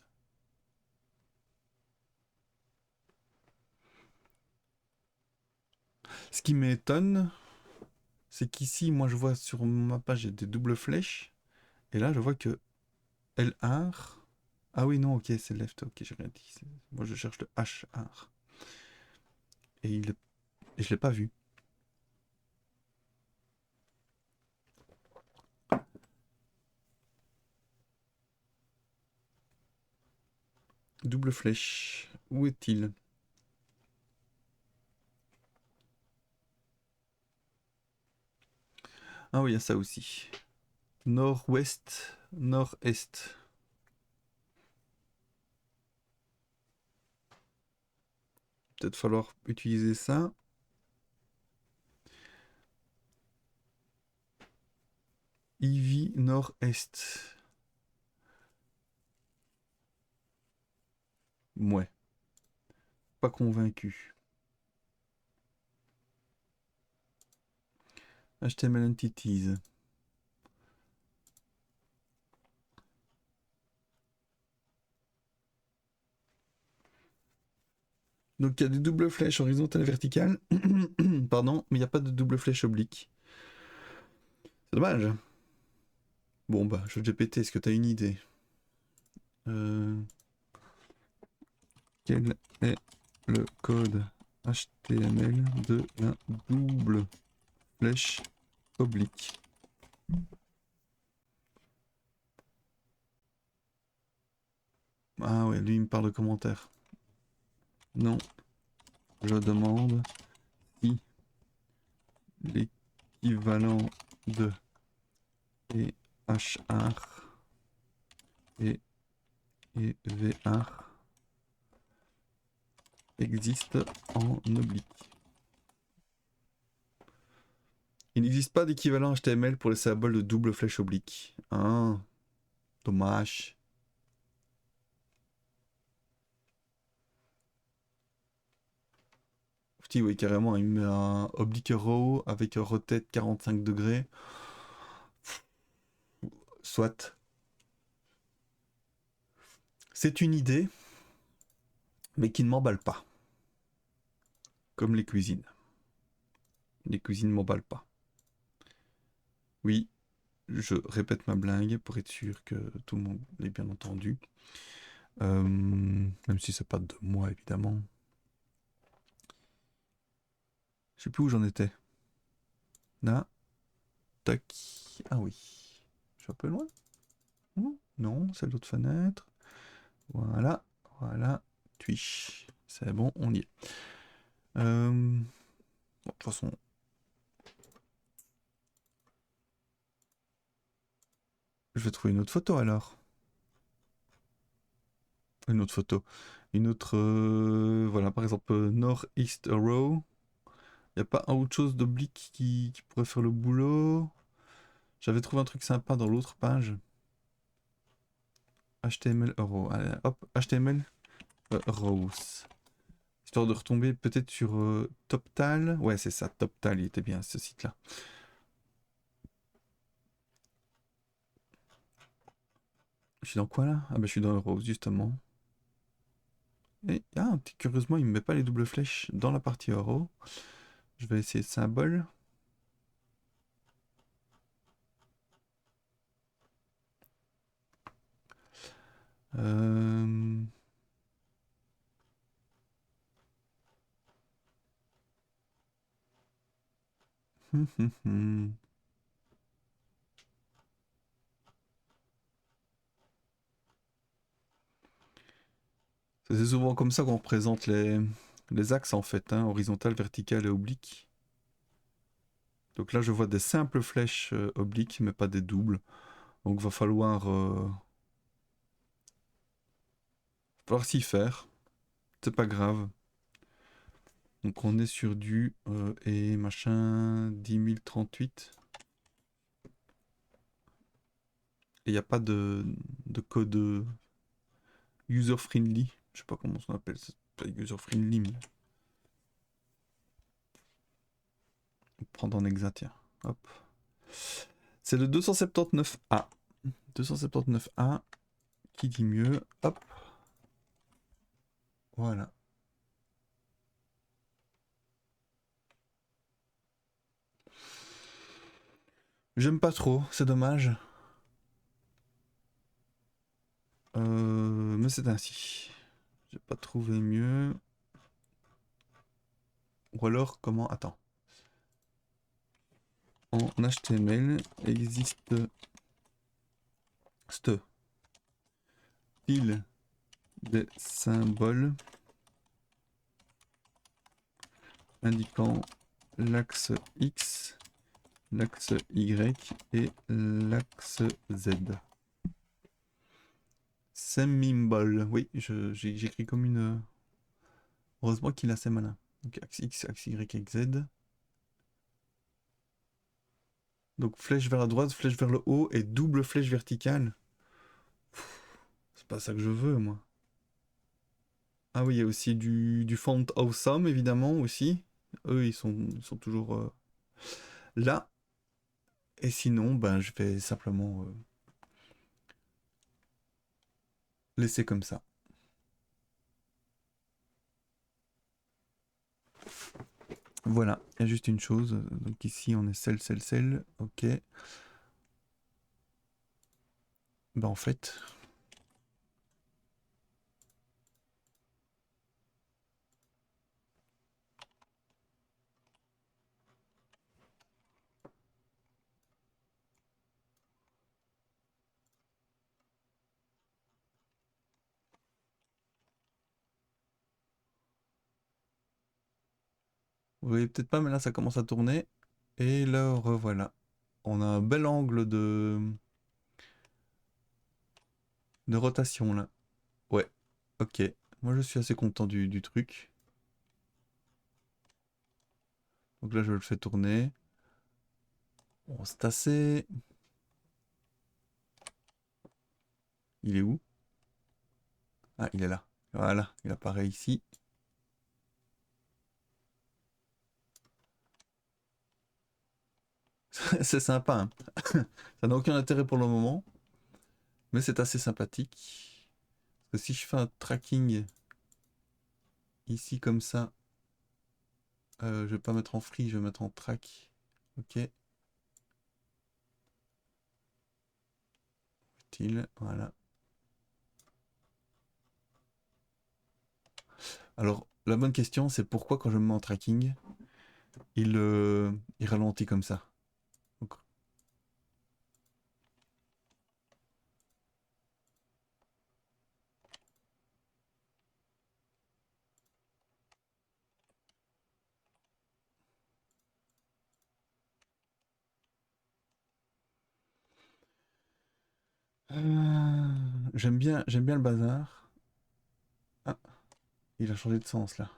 Ce qui m'étonne, c'est qu'ici, moi je vois sur ma page j'ai des doubles flèches. Et là je vois que LR. Ah oui, non, ok, c'est left. Ok, j'ai rien dit. Moi je cherche le HR. Et, et je l'ai pas vu. Double flèche. Où est-il? Ah oui, il y a ça aussi. Nord-ouest, nord-est. Peut-être falloir utiliser ça. Ivy nord-est. Ouais, pas convaincu. HTML entities. Donc il y a des doubles flèches horizontales et verticales. Pardon, mais il n'y a pas de double flèche oblique. C'est dommage. Bon bah, je GPT, est-ce que tu as une idée? Quel est le code HTML de la double flèche oblique? Ah ouais, lui il me parle de commentaires. Non, je demande si l'équivalent de HR et VR existe en oblique. Il n'existe pas d'équivalent HTML pour les symboles de double flèche oblique. Ah, dommage. Oui, carrément, il met un oblique row avec un rotate 45 degrés. Soit. C'est une idée, mais qui ne m'emballe pas. Comme les cuisines. Les cuisines ne m'emballent pas. Oui, je répète ma blague pour être sûr que tout le monde l'ait bien entendu. Même si c'est pas de moi, évidemment. Je sais plus où j'en étais. Là, tac. Ah oui. Je suis un peu loin. Non, c'est l'autre fenêtre. Voilà, voilà. Twitch. C'est bon, on y est. Bon, de toute façon, je vais trouver une autre photo alors. Une autre photo. Une autre. Voilà, par exemple, Northeast Row. Y a pas autre chose d'oblique qui pourrait faire le boulot? J'avais trouvé un truc sympa dans l'autre page. HTML row. Allez, hop, HTML rows. Histoire de retomber peut-être sur TopTal. Ouais, c'est ça, TopTal, il était bien ce site-là. Je suis dans quoi là? Ah bah je suis dans rows justement. Et ah, curieusement, il me met pas les doubles flèches dans la partie row. Je vais essayer symbole. Euh... C'est souvent comme ça qu'on représente les axes en fait, hein, horizontal, vertical et oblique. Donc là je vois des simples flèches obliques mais pas des doubles. Donc va falloir s'y faire. C'est pas grave. Donc on est sur du et machin 10 038. Et il n'y a pas de code user friendly. Je sais pas comment on appelle. C'est pas user friendly mais on prend en exa tiens. Hop. C'est le 279A. 279A qui dit mieux. Hop. Voilà. J'aime pas trop, c'est dommage. Mais c'est ainsi. J'ai pas trouvé mieux. Ou alors, comment? Attends. En HTML existe style des symboles indiquant l'axe X, l'axe Y et l'axe Z. Semimbol. Oui, j'écris comme une. Heureusement qu'il est assez malin. Donc axe X, axe Y, axe Z. Donc flèche vers la droite, flèche vers le haut et double flèche verticale. C'est pas ça que je veux, moi. Ah oui, il y a aussi du font awesome, évidemment, aussi. Eux, ils sont toujours là. Et sinon, ben, je vais simplement laisser comme ça. Voilà, il y a juste une chose. Donc ici, on est celle. Ok. Ben, en fait, vous voyez peut-être pas, mais là, ça commence à tourner. Et là, revoilà. On a un bel angle de rotation, là. Ouais, ok. Moi, je suis assez content du truc. Donc là, je le fais tourner. Bon, c'est assez... Il est où? Ah, il est là. Voilà, il apparaît ici. C'est sympa, hein. Ça n'a aucun intérêt pour le moment, mais c'est assez sympathique. Parce que si je fais un tracking ici comme ça, je vais pas mettre en free, je vais mettre en track. Ok. utile, voilà. Alors, la bonne question, c'est pourquoi quand je me mets en tracking, il ralentit comme ça. Donc, j'aime bien le bazar. Ah, il a changé de sens là.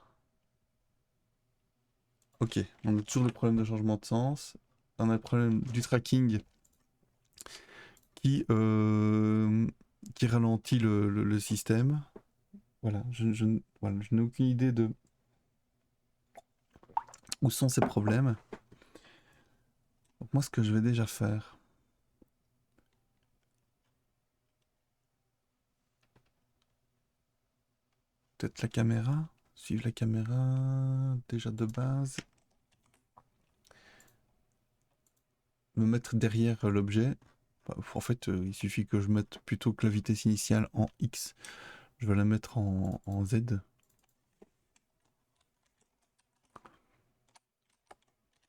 Ok, on a toujours le problème de changement de sens. On a le problème du tracking qui, euh, qui ralentit le système. Voilà, voilà, je n'ai aucune idée de où sont ces problèmes. Donc moi, ce que je vais déjà faire, peut-être la caméra, suivre la caméra déjà de base, me mettre derrière l'objet. En fait, il suffit que je mette plutôt que la vitesse initiale en X, je vais la mettre en Z.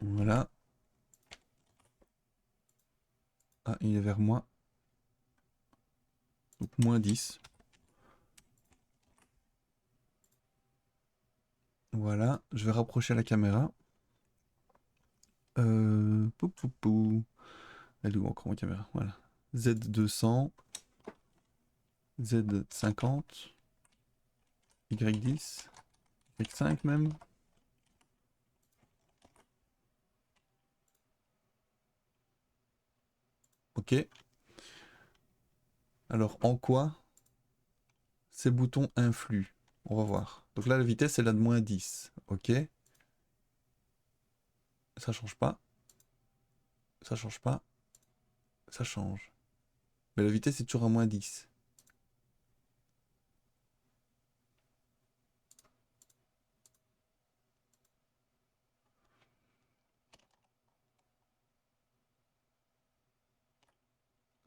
Voilà. Ah, il est vers moi. Donc moins 10. Voilà, je vais rapprocher la caméra. Pou, pou, pou. Elle est où encore ma caméra? Voilà. Z200. Z50. Y10. Y5 même. Ok. Alors, en quoi ces boutons influent? On va voir. Donc là, la vitesse est là de moins 10. Ok. Ça change pas. Ça change pas. Ça change. Mais la vitesse est toujours à moins 10.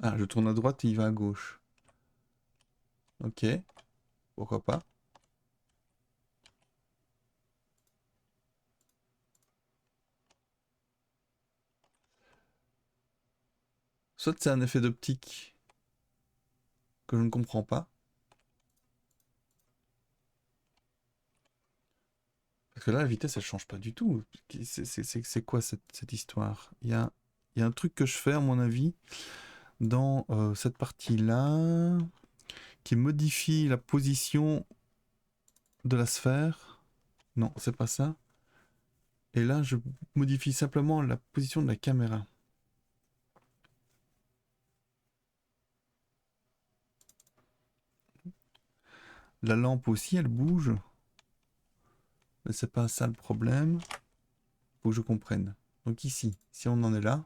Ah, je tourne à droite et il va à gauche. Ok. Pourquoi pas. Soit c'est un effet d'optique que je ne comprends pas. Parce que là, la vitesse, elle change pas du tout. C'est quoi cette histoire? Il y a un truc que je fais, à mon avis, dans cette partie-là, qui modifie la position de la sphère. Non, c'est pas ça. Et là, je modifie simplement la position de la caméra. La lampe aussi, elle bouge. Mais c'est pas ça le problème. Faut que je comprenne. Donc ici, si on en est là,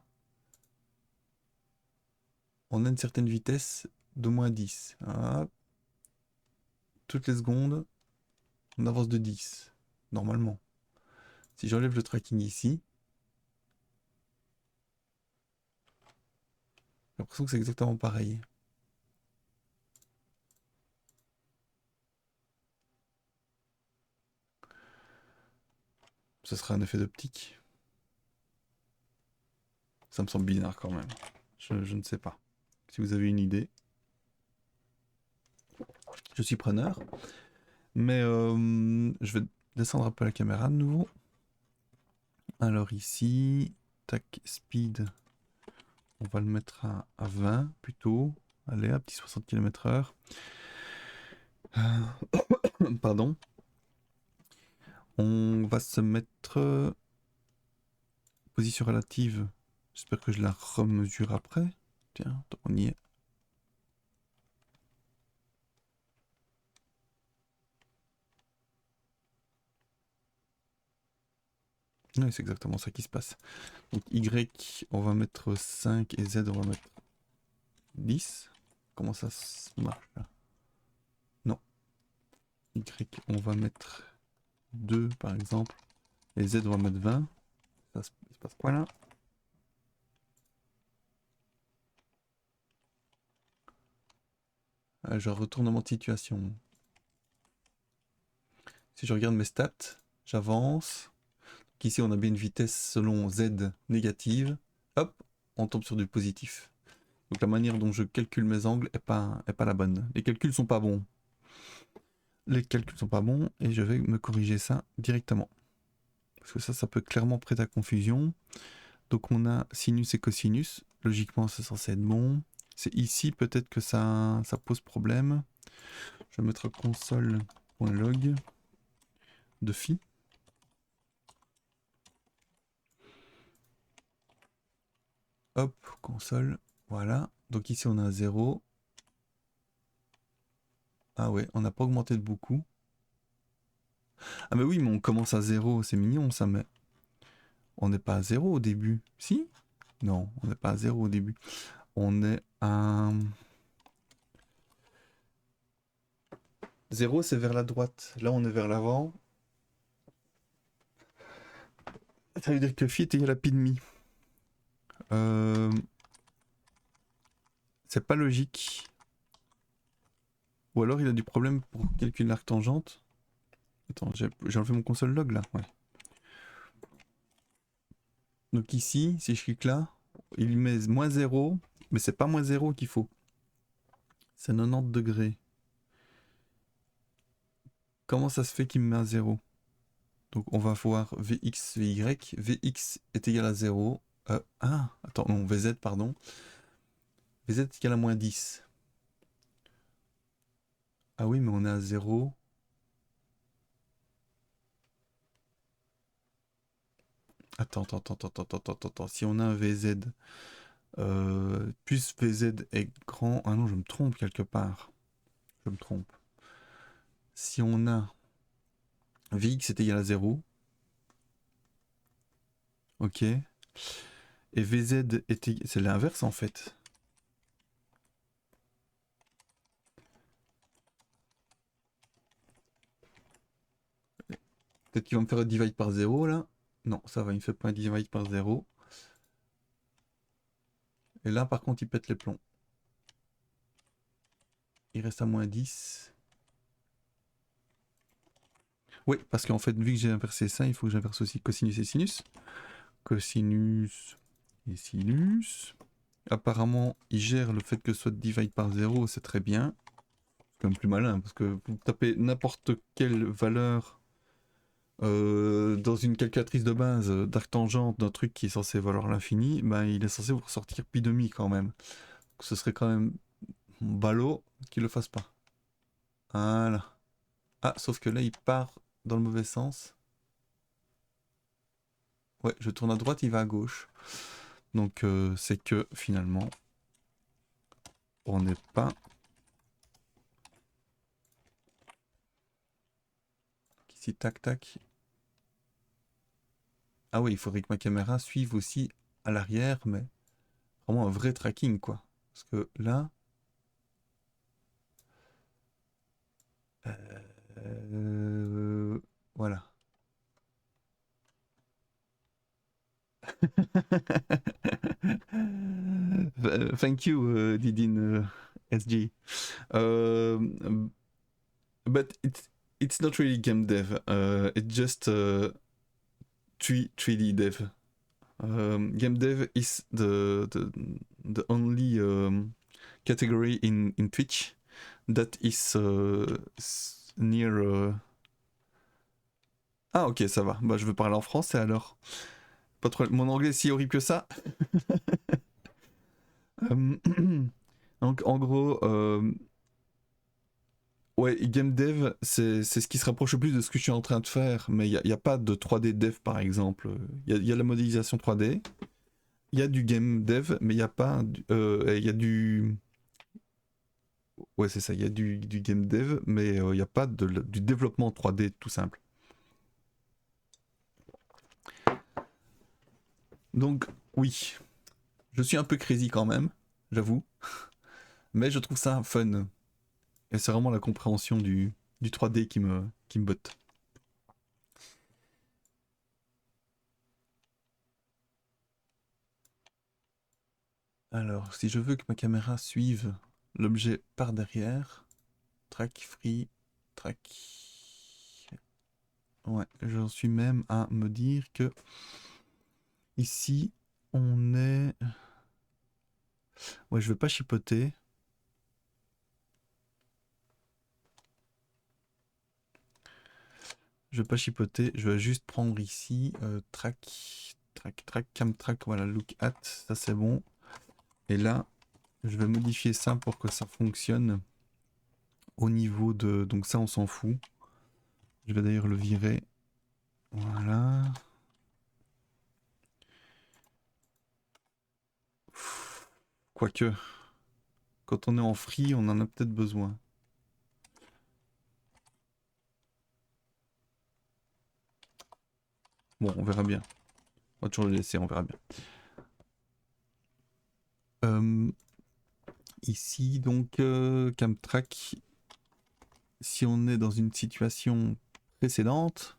on a une certaine vitesse de moins 10. Hop. Toutes les secondes, on avance de 10. Normalement. Si j'enlève le tracking ici, j'ai l'impression que c'est exactement pareil. Ce sera un effet d'optique. Ça me semble bizarre quand même. Je ne sais pas. Si vous avez une idée, je suis preneur. Mais je vais descendre un peu la caméra de nouveau. Alors ici, tac, speed, on va le mettre à 20 plutôt. Allez, à petit 60 km/h. Pardon. On va se mettre position relative. J'espère que je la remesure après. Tiens, on y est. Oui, c'est exactement ça qui se passe. Donc Y, on va mettre 5 et Z, on va mettre 10. Comment ça marche là? Non. Y, on va mettre 2 par exemple. Et Z, on va mettre 20. Ça se passe quoi là? Je retourne dans de situation. Si je regarde mes stats, j'avance. Ici, on a bien une vitesse selon Z négative. Hop, on tombe sur du positif. Donc la manière dont je calcule mes angles est pas la bonne. Les calculs sont pas bons. Les calculs sont pas bons et je vais me corriger ça directement. Parce que ça peut clairement prêter à confusion. Donc on a sinus et cosinus. Logiquement, c'est censé être bon. C'est ici peut-être que ça pose problème. Je vais mettre console.log de phi. Hop, console. Voilà. Donc ici on a un 0. Ah ouais, on n'a pas augmenté de beaucoup. Ah mais oui, mais on commence à 0, c'est mignon ça, mais on n'est pas à 0 au début. Si? Non, on n'est pas à 0 au début. On est à... 0 c'est vers la droite. Là on est vers l'avant. Ça veut dire que phi est égal à pi demi. C'est pas logique. Ou alors il a du problème pour calculer l'arc tangente. Attends, j'ai enlevé mon console log là. Ouais. Donc ici, si je clique là, il met moins 0, mais c'est pas moins 0 qu'il faut. C'est 90 degrés. Comment ça se fait qu'il me met à 0? Donc on va voir Vx, Vy. Vx est égal à 0. Attends, non, Vz, pardon. Vz est égal à moins 10. Ah oui, mais on est à 0. Attends. Si on a un Vz, plus Vz est grand... Ah non, je me trompe quelque part. Je me trompe. Si on a Vx est égal à 0. Ok. Et Vz est égal... C'est l'inverse en fait. Peut-être qu'il va me faire un divide par 0 là. Non, ça va, il me fait pas un divide par 0. Et là par contre il pète les plombs. Il reste à moins 10. Oui, parce qu'en fait, vu que j'ai inversé ça, il faut que j'inverse aussi cosinus et sinus. Cosinus et sinus. Apparemment, il gère le fait que ce soit divide par 0, c'est très bien. C'est quand même plus malin, parce que vous tapez n'importe quelle valeur dans une calculatrice de base d'arctangente d'un truc qui est censé valoir l'infini, ben, il est censé vous ressortir pi demi quand même. Donc, ce serait quand même ballot qu'il le fasse pas. Voilà. Ah, sauf que là, il part dans le mauvais sens. Ouais, je tourne à droite, il va à gauche. Donc c'est que finalement, on n'est pas... Ici, tac, tac. Ah oui, il faudrait que ma caméra suive aussi à l'arrière, mais vraiment un vrai tracking, quoi. Parce que là... voilà. Thank you, Didin SG. But it's not really game dev. It's just 3D dev. Game dev is the only category in Twitch that is near. Ah ok, ça va. Bah je veux parler en français alors. Pas trop. Mon anglais est si horrible que ça. Donc en gros, ouais, game dev, c'est ce qui se rapproche le plus de ce que je suis en train de faire, mais il n'y a pas de 3D dev par exemple. Il y a la modélisation 3D, il y a du game dev, mais il n'y a pas. Il y a du. Ouais, c'est ça, il y a du game dev, mais il n'y a pas du développement 3D tout simple. Donc, oui, je suis un peu crazy quand même, j'avoue, mais je trouve ça fun. Et c'est vraiment la compréhension du 3D qui me botte. Alors, si je veux que ma caméra suive l'objet par derrière. Track free, track. Ouais, j'en suis même à me dire que ici on est. Ouais, je vais pas chipoter. Je vais pas chipoter, je vais juste prendre ici track, cam track, voilà, look at, ça c'est bon. Et là, je vais modifier ça pour que ça fonctionne au niveau de. Donc ça, on s'en fout. Je vais d'ailleurs le virer. Voilà. Quoique, quand on est en free, on en a peut-être besoin. Bon, on verra bien. On va toujours le laisser, on verra bien. Ici, donc, Camtrack, si on est dans une situation précédente,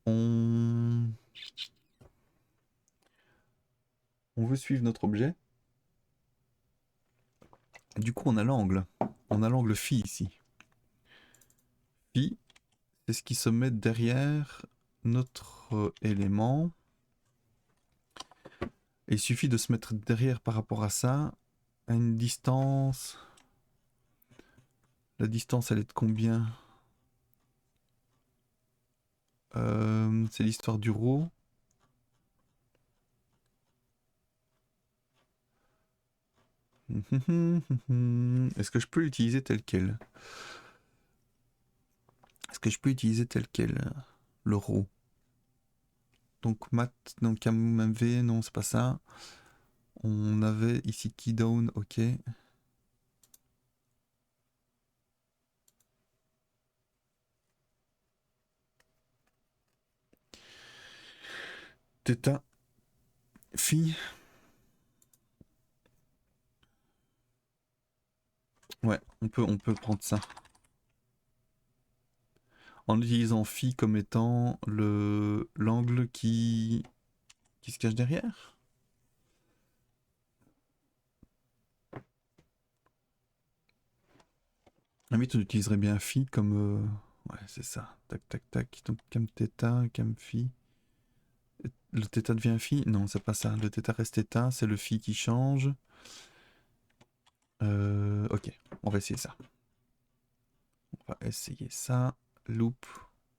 on veut suivre notre objet. Du coup, on a l'angle. On a l'angle phi ici. Phi, c'est ce qui se met derrière notre élément. Et il suffit de se mettre derrière par rapport à ça, à une distance. La distance, elle est de combien? C'est l'histoire du rho. Est-ce que je peux l'utiliser tel quel? Est-ce que je peux utiliser tel quel le rho? Donc mat, donc MV, non c'est pas ça. On avait ici key down, ok. Theta, phi. Ouais, on peut prendre ça. En utilisant phi comme étant l'angle qui se cache derrière. Ah oui, tu utiliserais bien phi comme... Ouais, c'est ça. Tac, tac, tac. Donc cam theta, cam phi. Le theta devient phi? Non, c'est pas ça. Le theta reste theta, c'est le phi qui change. Ok, on va essayer ça. On va essayer ça. Loop.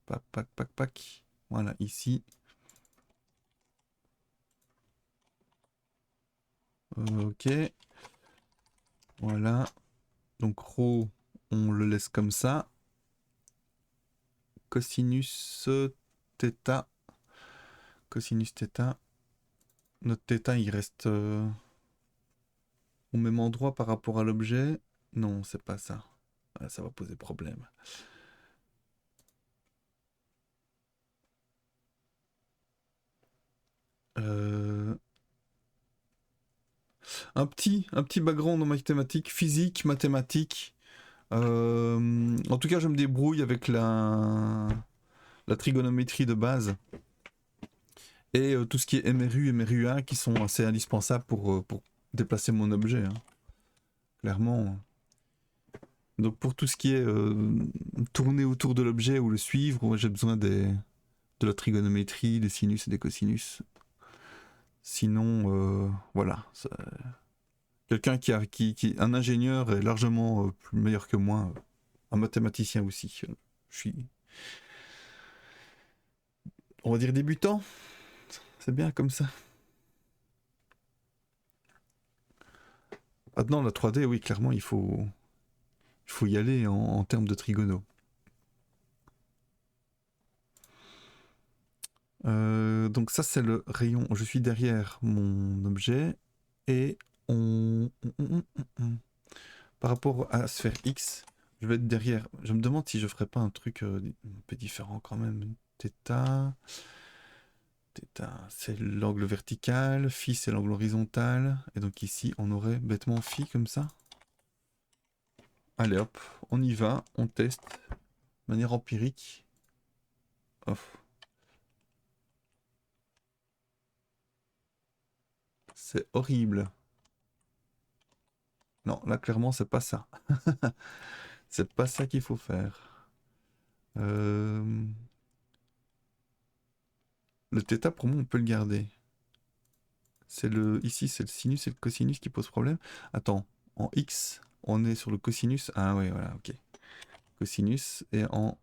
Pac, pac, pac, pac. Voilà, ici. Ok. Voilà. Donc rho, on le laisse comme ça. Cosinus theta. Cosinus theta. Notre theta, il reste au même endroit par rapport à l'objet. Non, c'est pas ça. Ah, ça va poser problème. Euh, un petit background en mathématiques, physique, mathématiques. En tout cas, je me débrouille avec la trigonométrie de base et tout ce qui est MRU et MRUA qui sont assez indispensables pour déplacer mon objet, hein. Clairement. Donc pour tout ce qui est tourner autour de l'objet ou le suivre, j'ai besoin de la trigonométrie, des sinus et des cosinus. Sinon, voilà. Quelqu'un un ingénieur est largement plus meilleur que moi, un mathématicien aussi. Je suis, on va dire débutant. C'est bien comme ça. Maintenant, la 3D, oui, clairement, il faut y aller en termes de trigono. Donc ça, c'est le rayon. Je suis derrière mon objet et par rapport à sphère X, je vais être derrière. Je me demande si je ferais pas un truc un peu différent quand même. Theta, c'est l'angle vertical, phi c'est l'angle horizontal, et donc ici on aurait bêtement phi comme ça. Allez hop, on y va, on teste, de manière empirique. Off. C'est horrible. Non, là clairement c'est pas ça. C'est pas ça qu'il faut faire. Le θ pour moi on peut le garder. C'est le ici c'est le sinus et le cosinus qui pose problème. Attends, en x on est sur le cosinus. Ah ouais voilà ok. Cosinus et en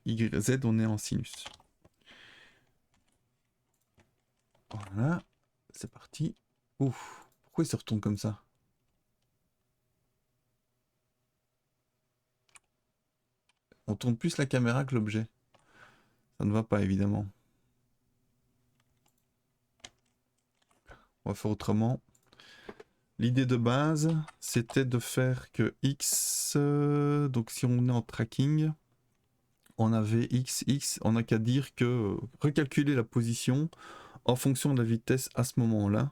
z on est en sinus. Voilà, c'est parti. Ouf, pourquoi il se retourne comme ça? On tourne plus la caméra que l'objet. Ça ne va pas évidemment. On va faire autrement. L'idée de base, c'était de faire que x, donc si on est en tracking, on avait x, on n'a qu'à dire que recalculer la position en fonction de la vitesse à ce moment-là.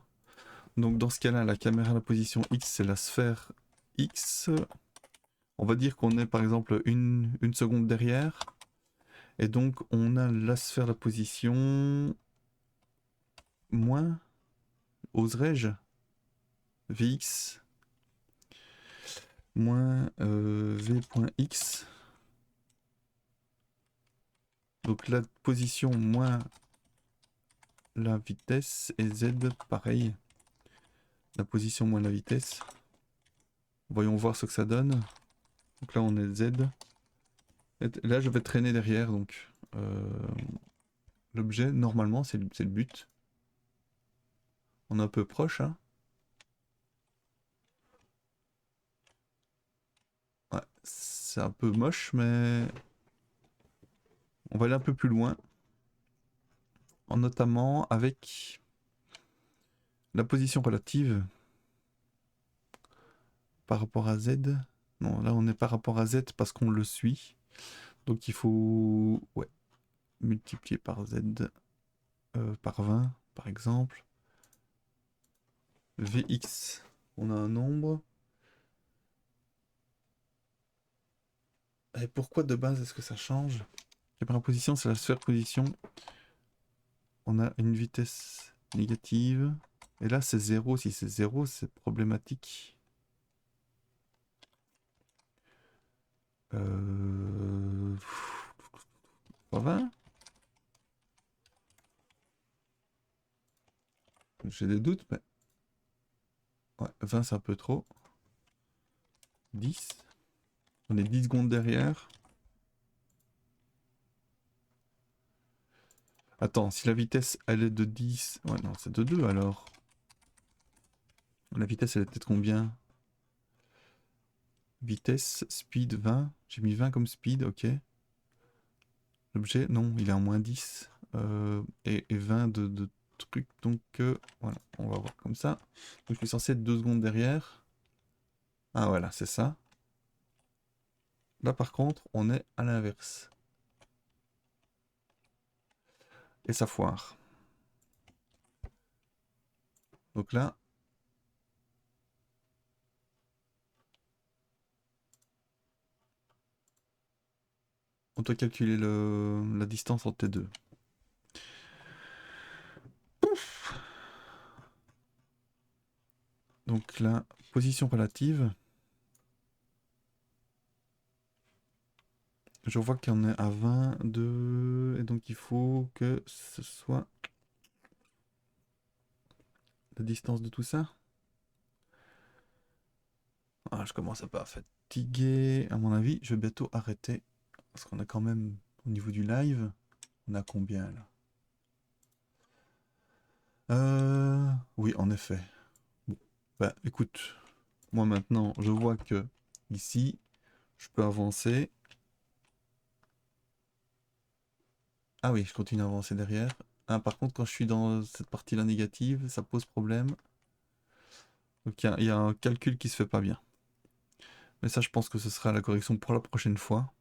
Donc dans ce cas-là, la caméra à la position x, c'est la sphère x. On va dire qu'on est par exemple une seconde derrière. Et donc on a la sphère à la position moins, oserais-je, vx moins v.x. Donc la position moins la vitesse et z pareil. La position moins la vitesse. Voyons voir ce que ça donne. Donc là on est z. Et là je vais traîner derrière donc l'objet normalement c'est le but. On est un peu proche hein. Ouais, c'est un peu moche mais on va aller un peu plus loin. Notamment avec la position relative par rapport à z. Non, là on est par rapport à z parce qu'on le suit. Donc il faut ouais, multiplier par z par 20 par exemple. Vx, on a un nombre. Et pourquoi de base est-ce que ça change? Caméra position, c'est la sphère position. On a une vitesse négative. Et là c'est 0. Si c'est 0, c'est problématique. 20. J'ai des doutes, mais... Ouais, 20 c'est un peu trop. 10. On est 10 secondes derrière. Attends, si la vitesse elle est de 10... Ouais non, c'est de 2 alors. La vitesse elle est peut-être combien? Vitesse, speed 20. J'ai mis 20 comme speed, ok. L'objet, non, il est en moins 10. Et 20 de trucs, donc voilà, on va voir comme ça. Donc je suis censé être 2 secondes derrière. Ah voilà, c'est ça. Là par contre, on est à l'inverse. Et ça foire. Donc là, on doit calculer la distance entre les deux. Pouf. Donc la position relative. Je vois qu'on est à 22. Et donc il faut que ce soit la distance de tout ça. Ah, je commence à pas fatiguer. À mon avis, je vais bientôt arrêter. Parce qu'on a quand même, au niveau du live, on a combien là? Oui, en effet. Bon. Bah écoute, moi maintenant, je vois que ici, je peux avancer. Ah oui, je continue à avancer derrière. Ah, par contre, quand je suis dans cette partie-là négative, ça pose problème. Donc il y a un calcul qui se fait pas bien. Mais ça, je pense que ce sera la correction pour la prochaine fois.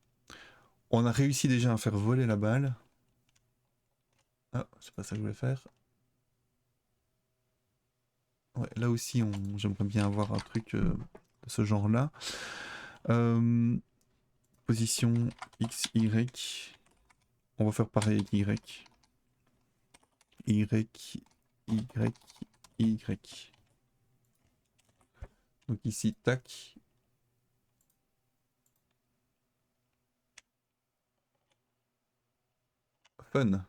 On a réussi déjà à faire voler la balle. Ah, c'est pas ça que je voulais faire. Ouais, là aussi, j'aimerais bien avoir un truc de ce genre-là. Position X, Y. On va faire pareil avec Y. Y, Y, Y. Donc ici, tac. Fun.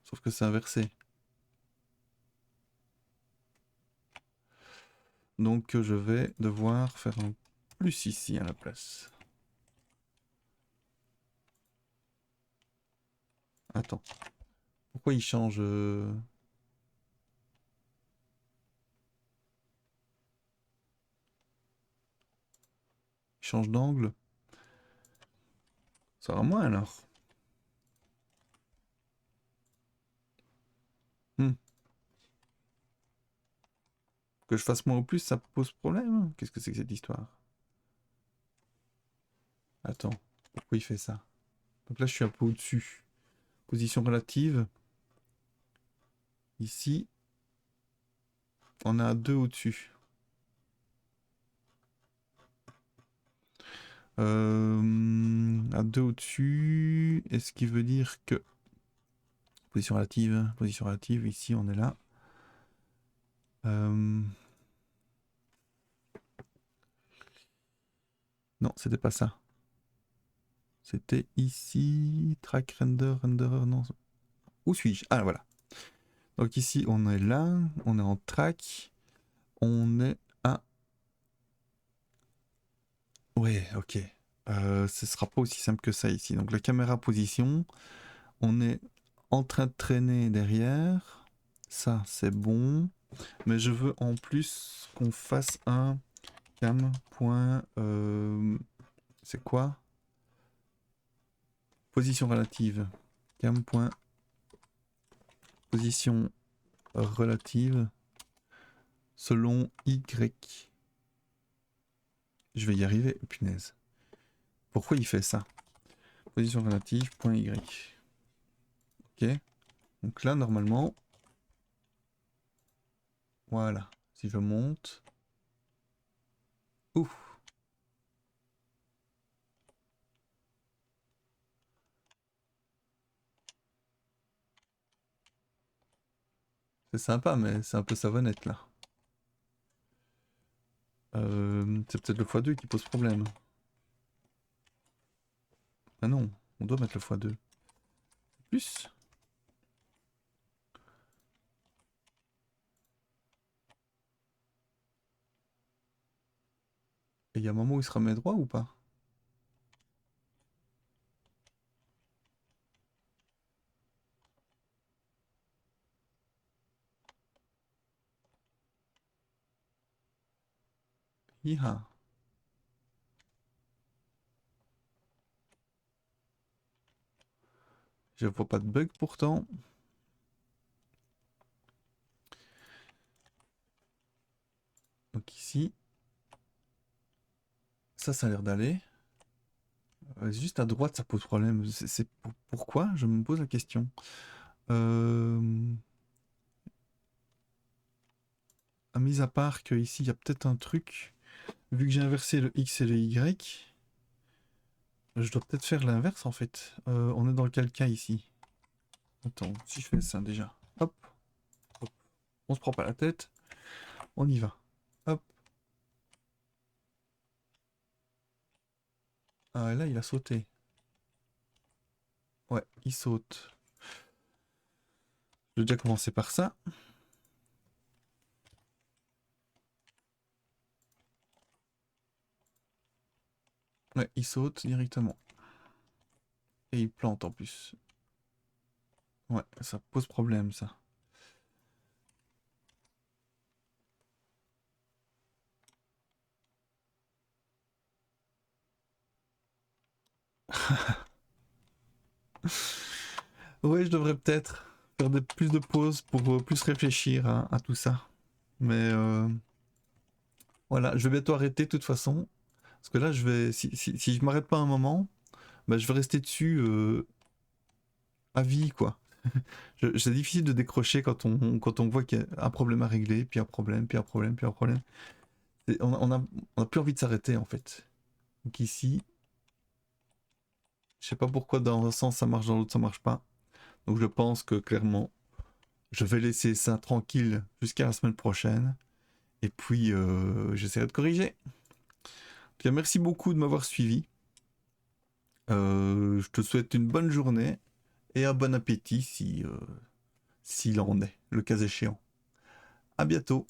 Sauf que c'est inversé. Donc je vais devoir faire un plus ici à la place. Attends. Pourquoi il change il change d'angle? Ça va moins alors. Que je fasse moins ou plus, ça pose problème? Qu'est-ce que c'est que cette histoire? Attends. Pourquoi il fait ça? Donc là, je suis un peu au-dessus. Position relative. Ici, on a 2 au-dessus. À 2 au-dessus, est-ce qui veut dire que... position relative, ici on est là. Non, c'était pas ça. C'était ici, track render, renderer, non. Où suis-je? Ah voilà. Donc ici on est là, on est en track, on est à... Ouais, ok. Ce sera pas aussi simple que ça ici. Donc la caméra position, on est en train de traîner derrière. Ça, c'est bon. Mais je veux en plus qu'on fasse un cam. C'est quoi? Position relative. Cam. Position relative selon Y. Je vais y arriver, punaise. Pourquoi il fait ça? Position relative, point Y. Ok. Donc là, normalement, voilà. Si je monte... Ouf. C'est sympa, mais c'est un peu savonnette là. C'est peut-être le x2 qui pose problème. Ah non, on doit mettre le x2. Plus. Et il y a un moment où il se remet droit ou pas? Iha. Je vois pas de bug pourtant. Donc ici. Ça a l'air d'aller. Juste à droite, ça pose problème. Pourquoi? Je me pose la question. Mis à part qu'ici, il y a peut-être un truc. Vu que j'ai inversé le X et le Y, je dois peut-être faire l'inverse en fait. On est dans quel cas ici? Attends, si je fais ça déjà. Hop, hop. On se prend pas la tête. On y va. Hop. Ah, et là, il a sauté. Ouais, il saute. Je vais déjà commencer par ça. Ouais, il saute directement. Et il plante en plus. Ouais, ça pose problème ça. Ouais, je devrais peut-être faire plus de pauses pour plus réfléchir à tout ça. Mais voilà, je vais bientôt arrêter de toute façon. Parce que là, si je m'arrête pas un moment, bah, je vais rester dessus à vie, quoi. C'est difficile de décrocher quand on voit qu'il y a un problème à régler, puis un problème, puis un problème, puis un problème. On a plus envie de s'arrêter, en fait. Donc ici, je sais pas pourquoi dans un sens ça marche, dans l'autre ça marche pas. Donc je pense que clairement, je vais laisser ça tranquille jusqu'à la semaine prochaine. Et puis, j'essaierai de corriger. Bien, merci beaucoup de m'avoir suivi. Je te souhaite une bonne journée et un bon appétit si, s'il en est, le cas échéant. À bientôt.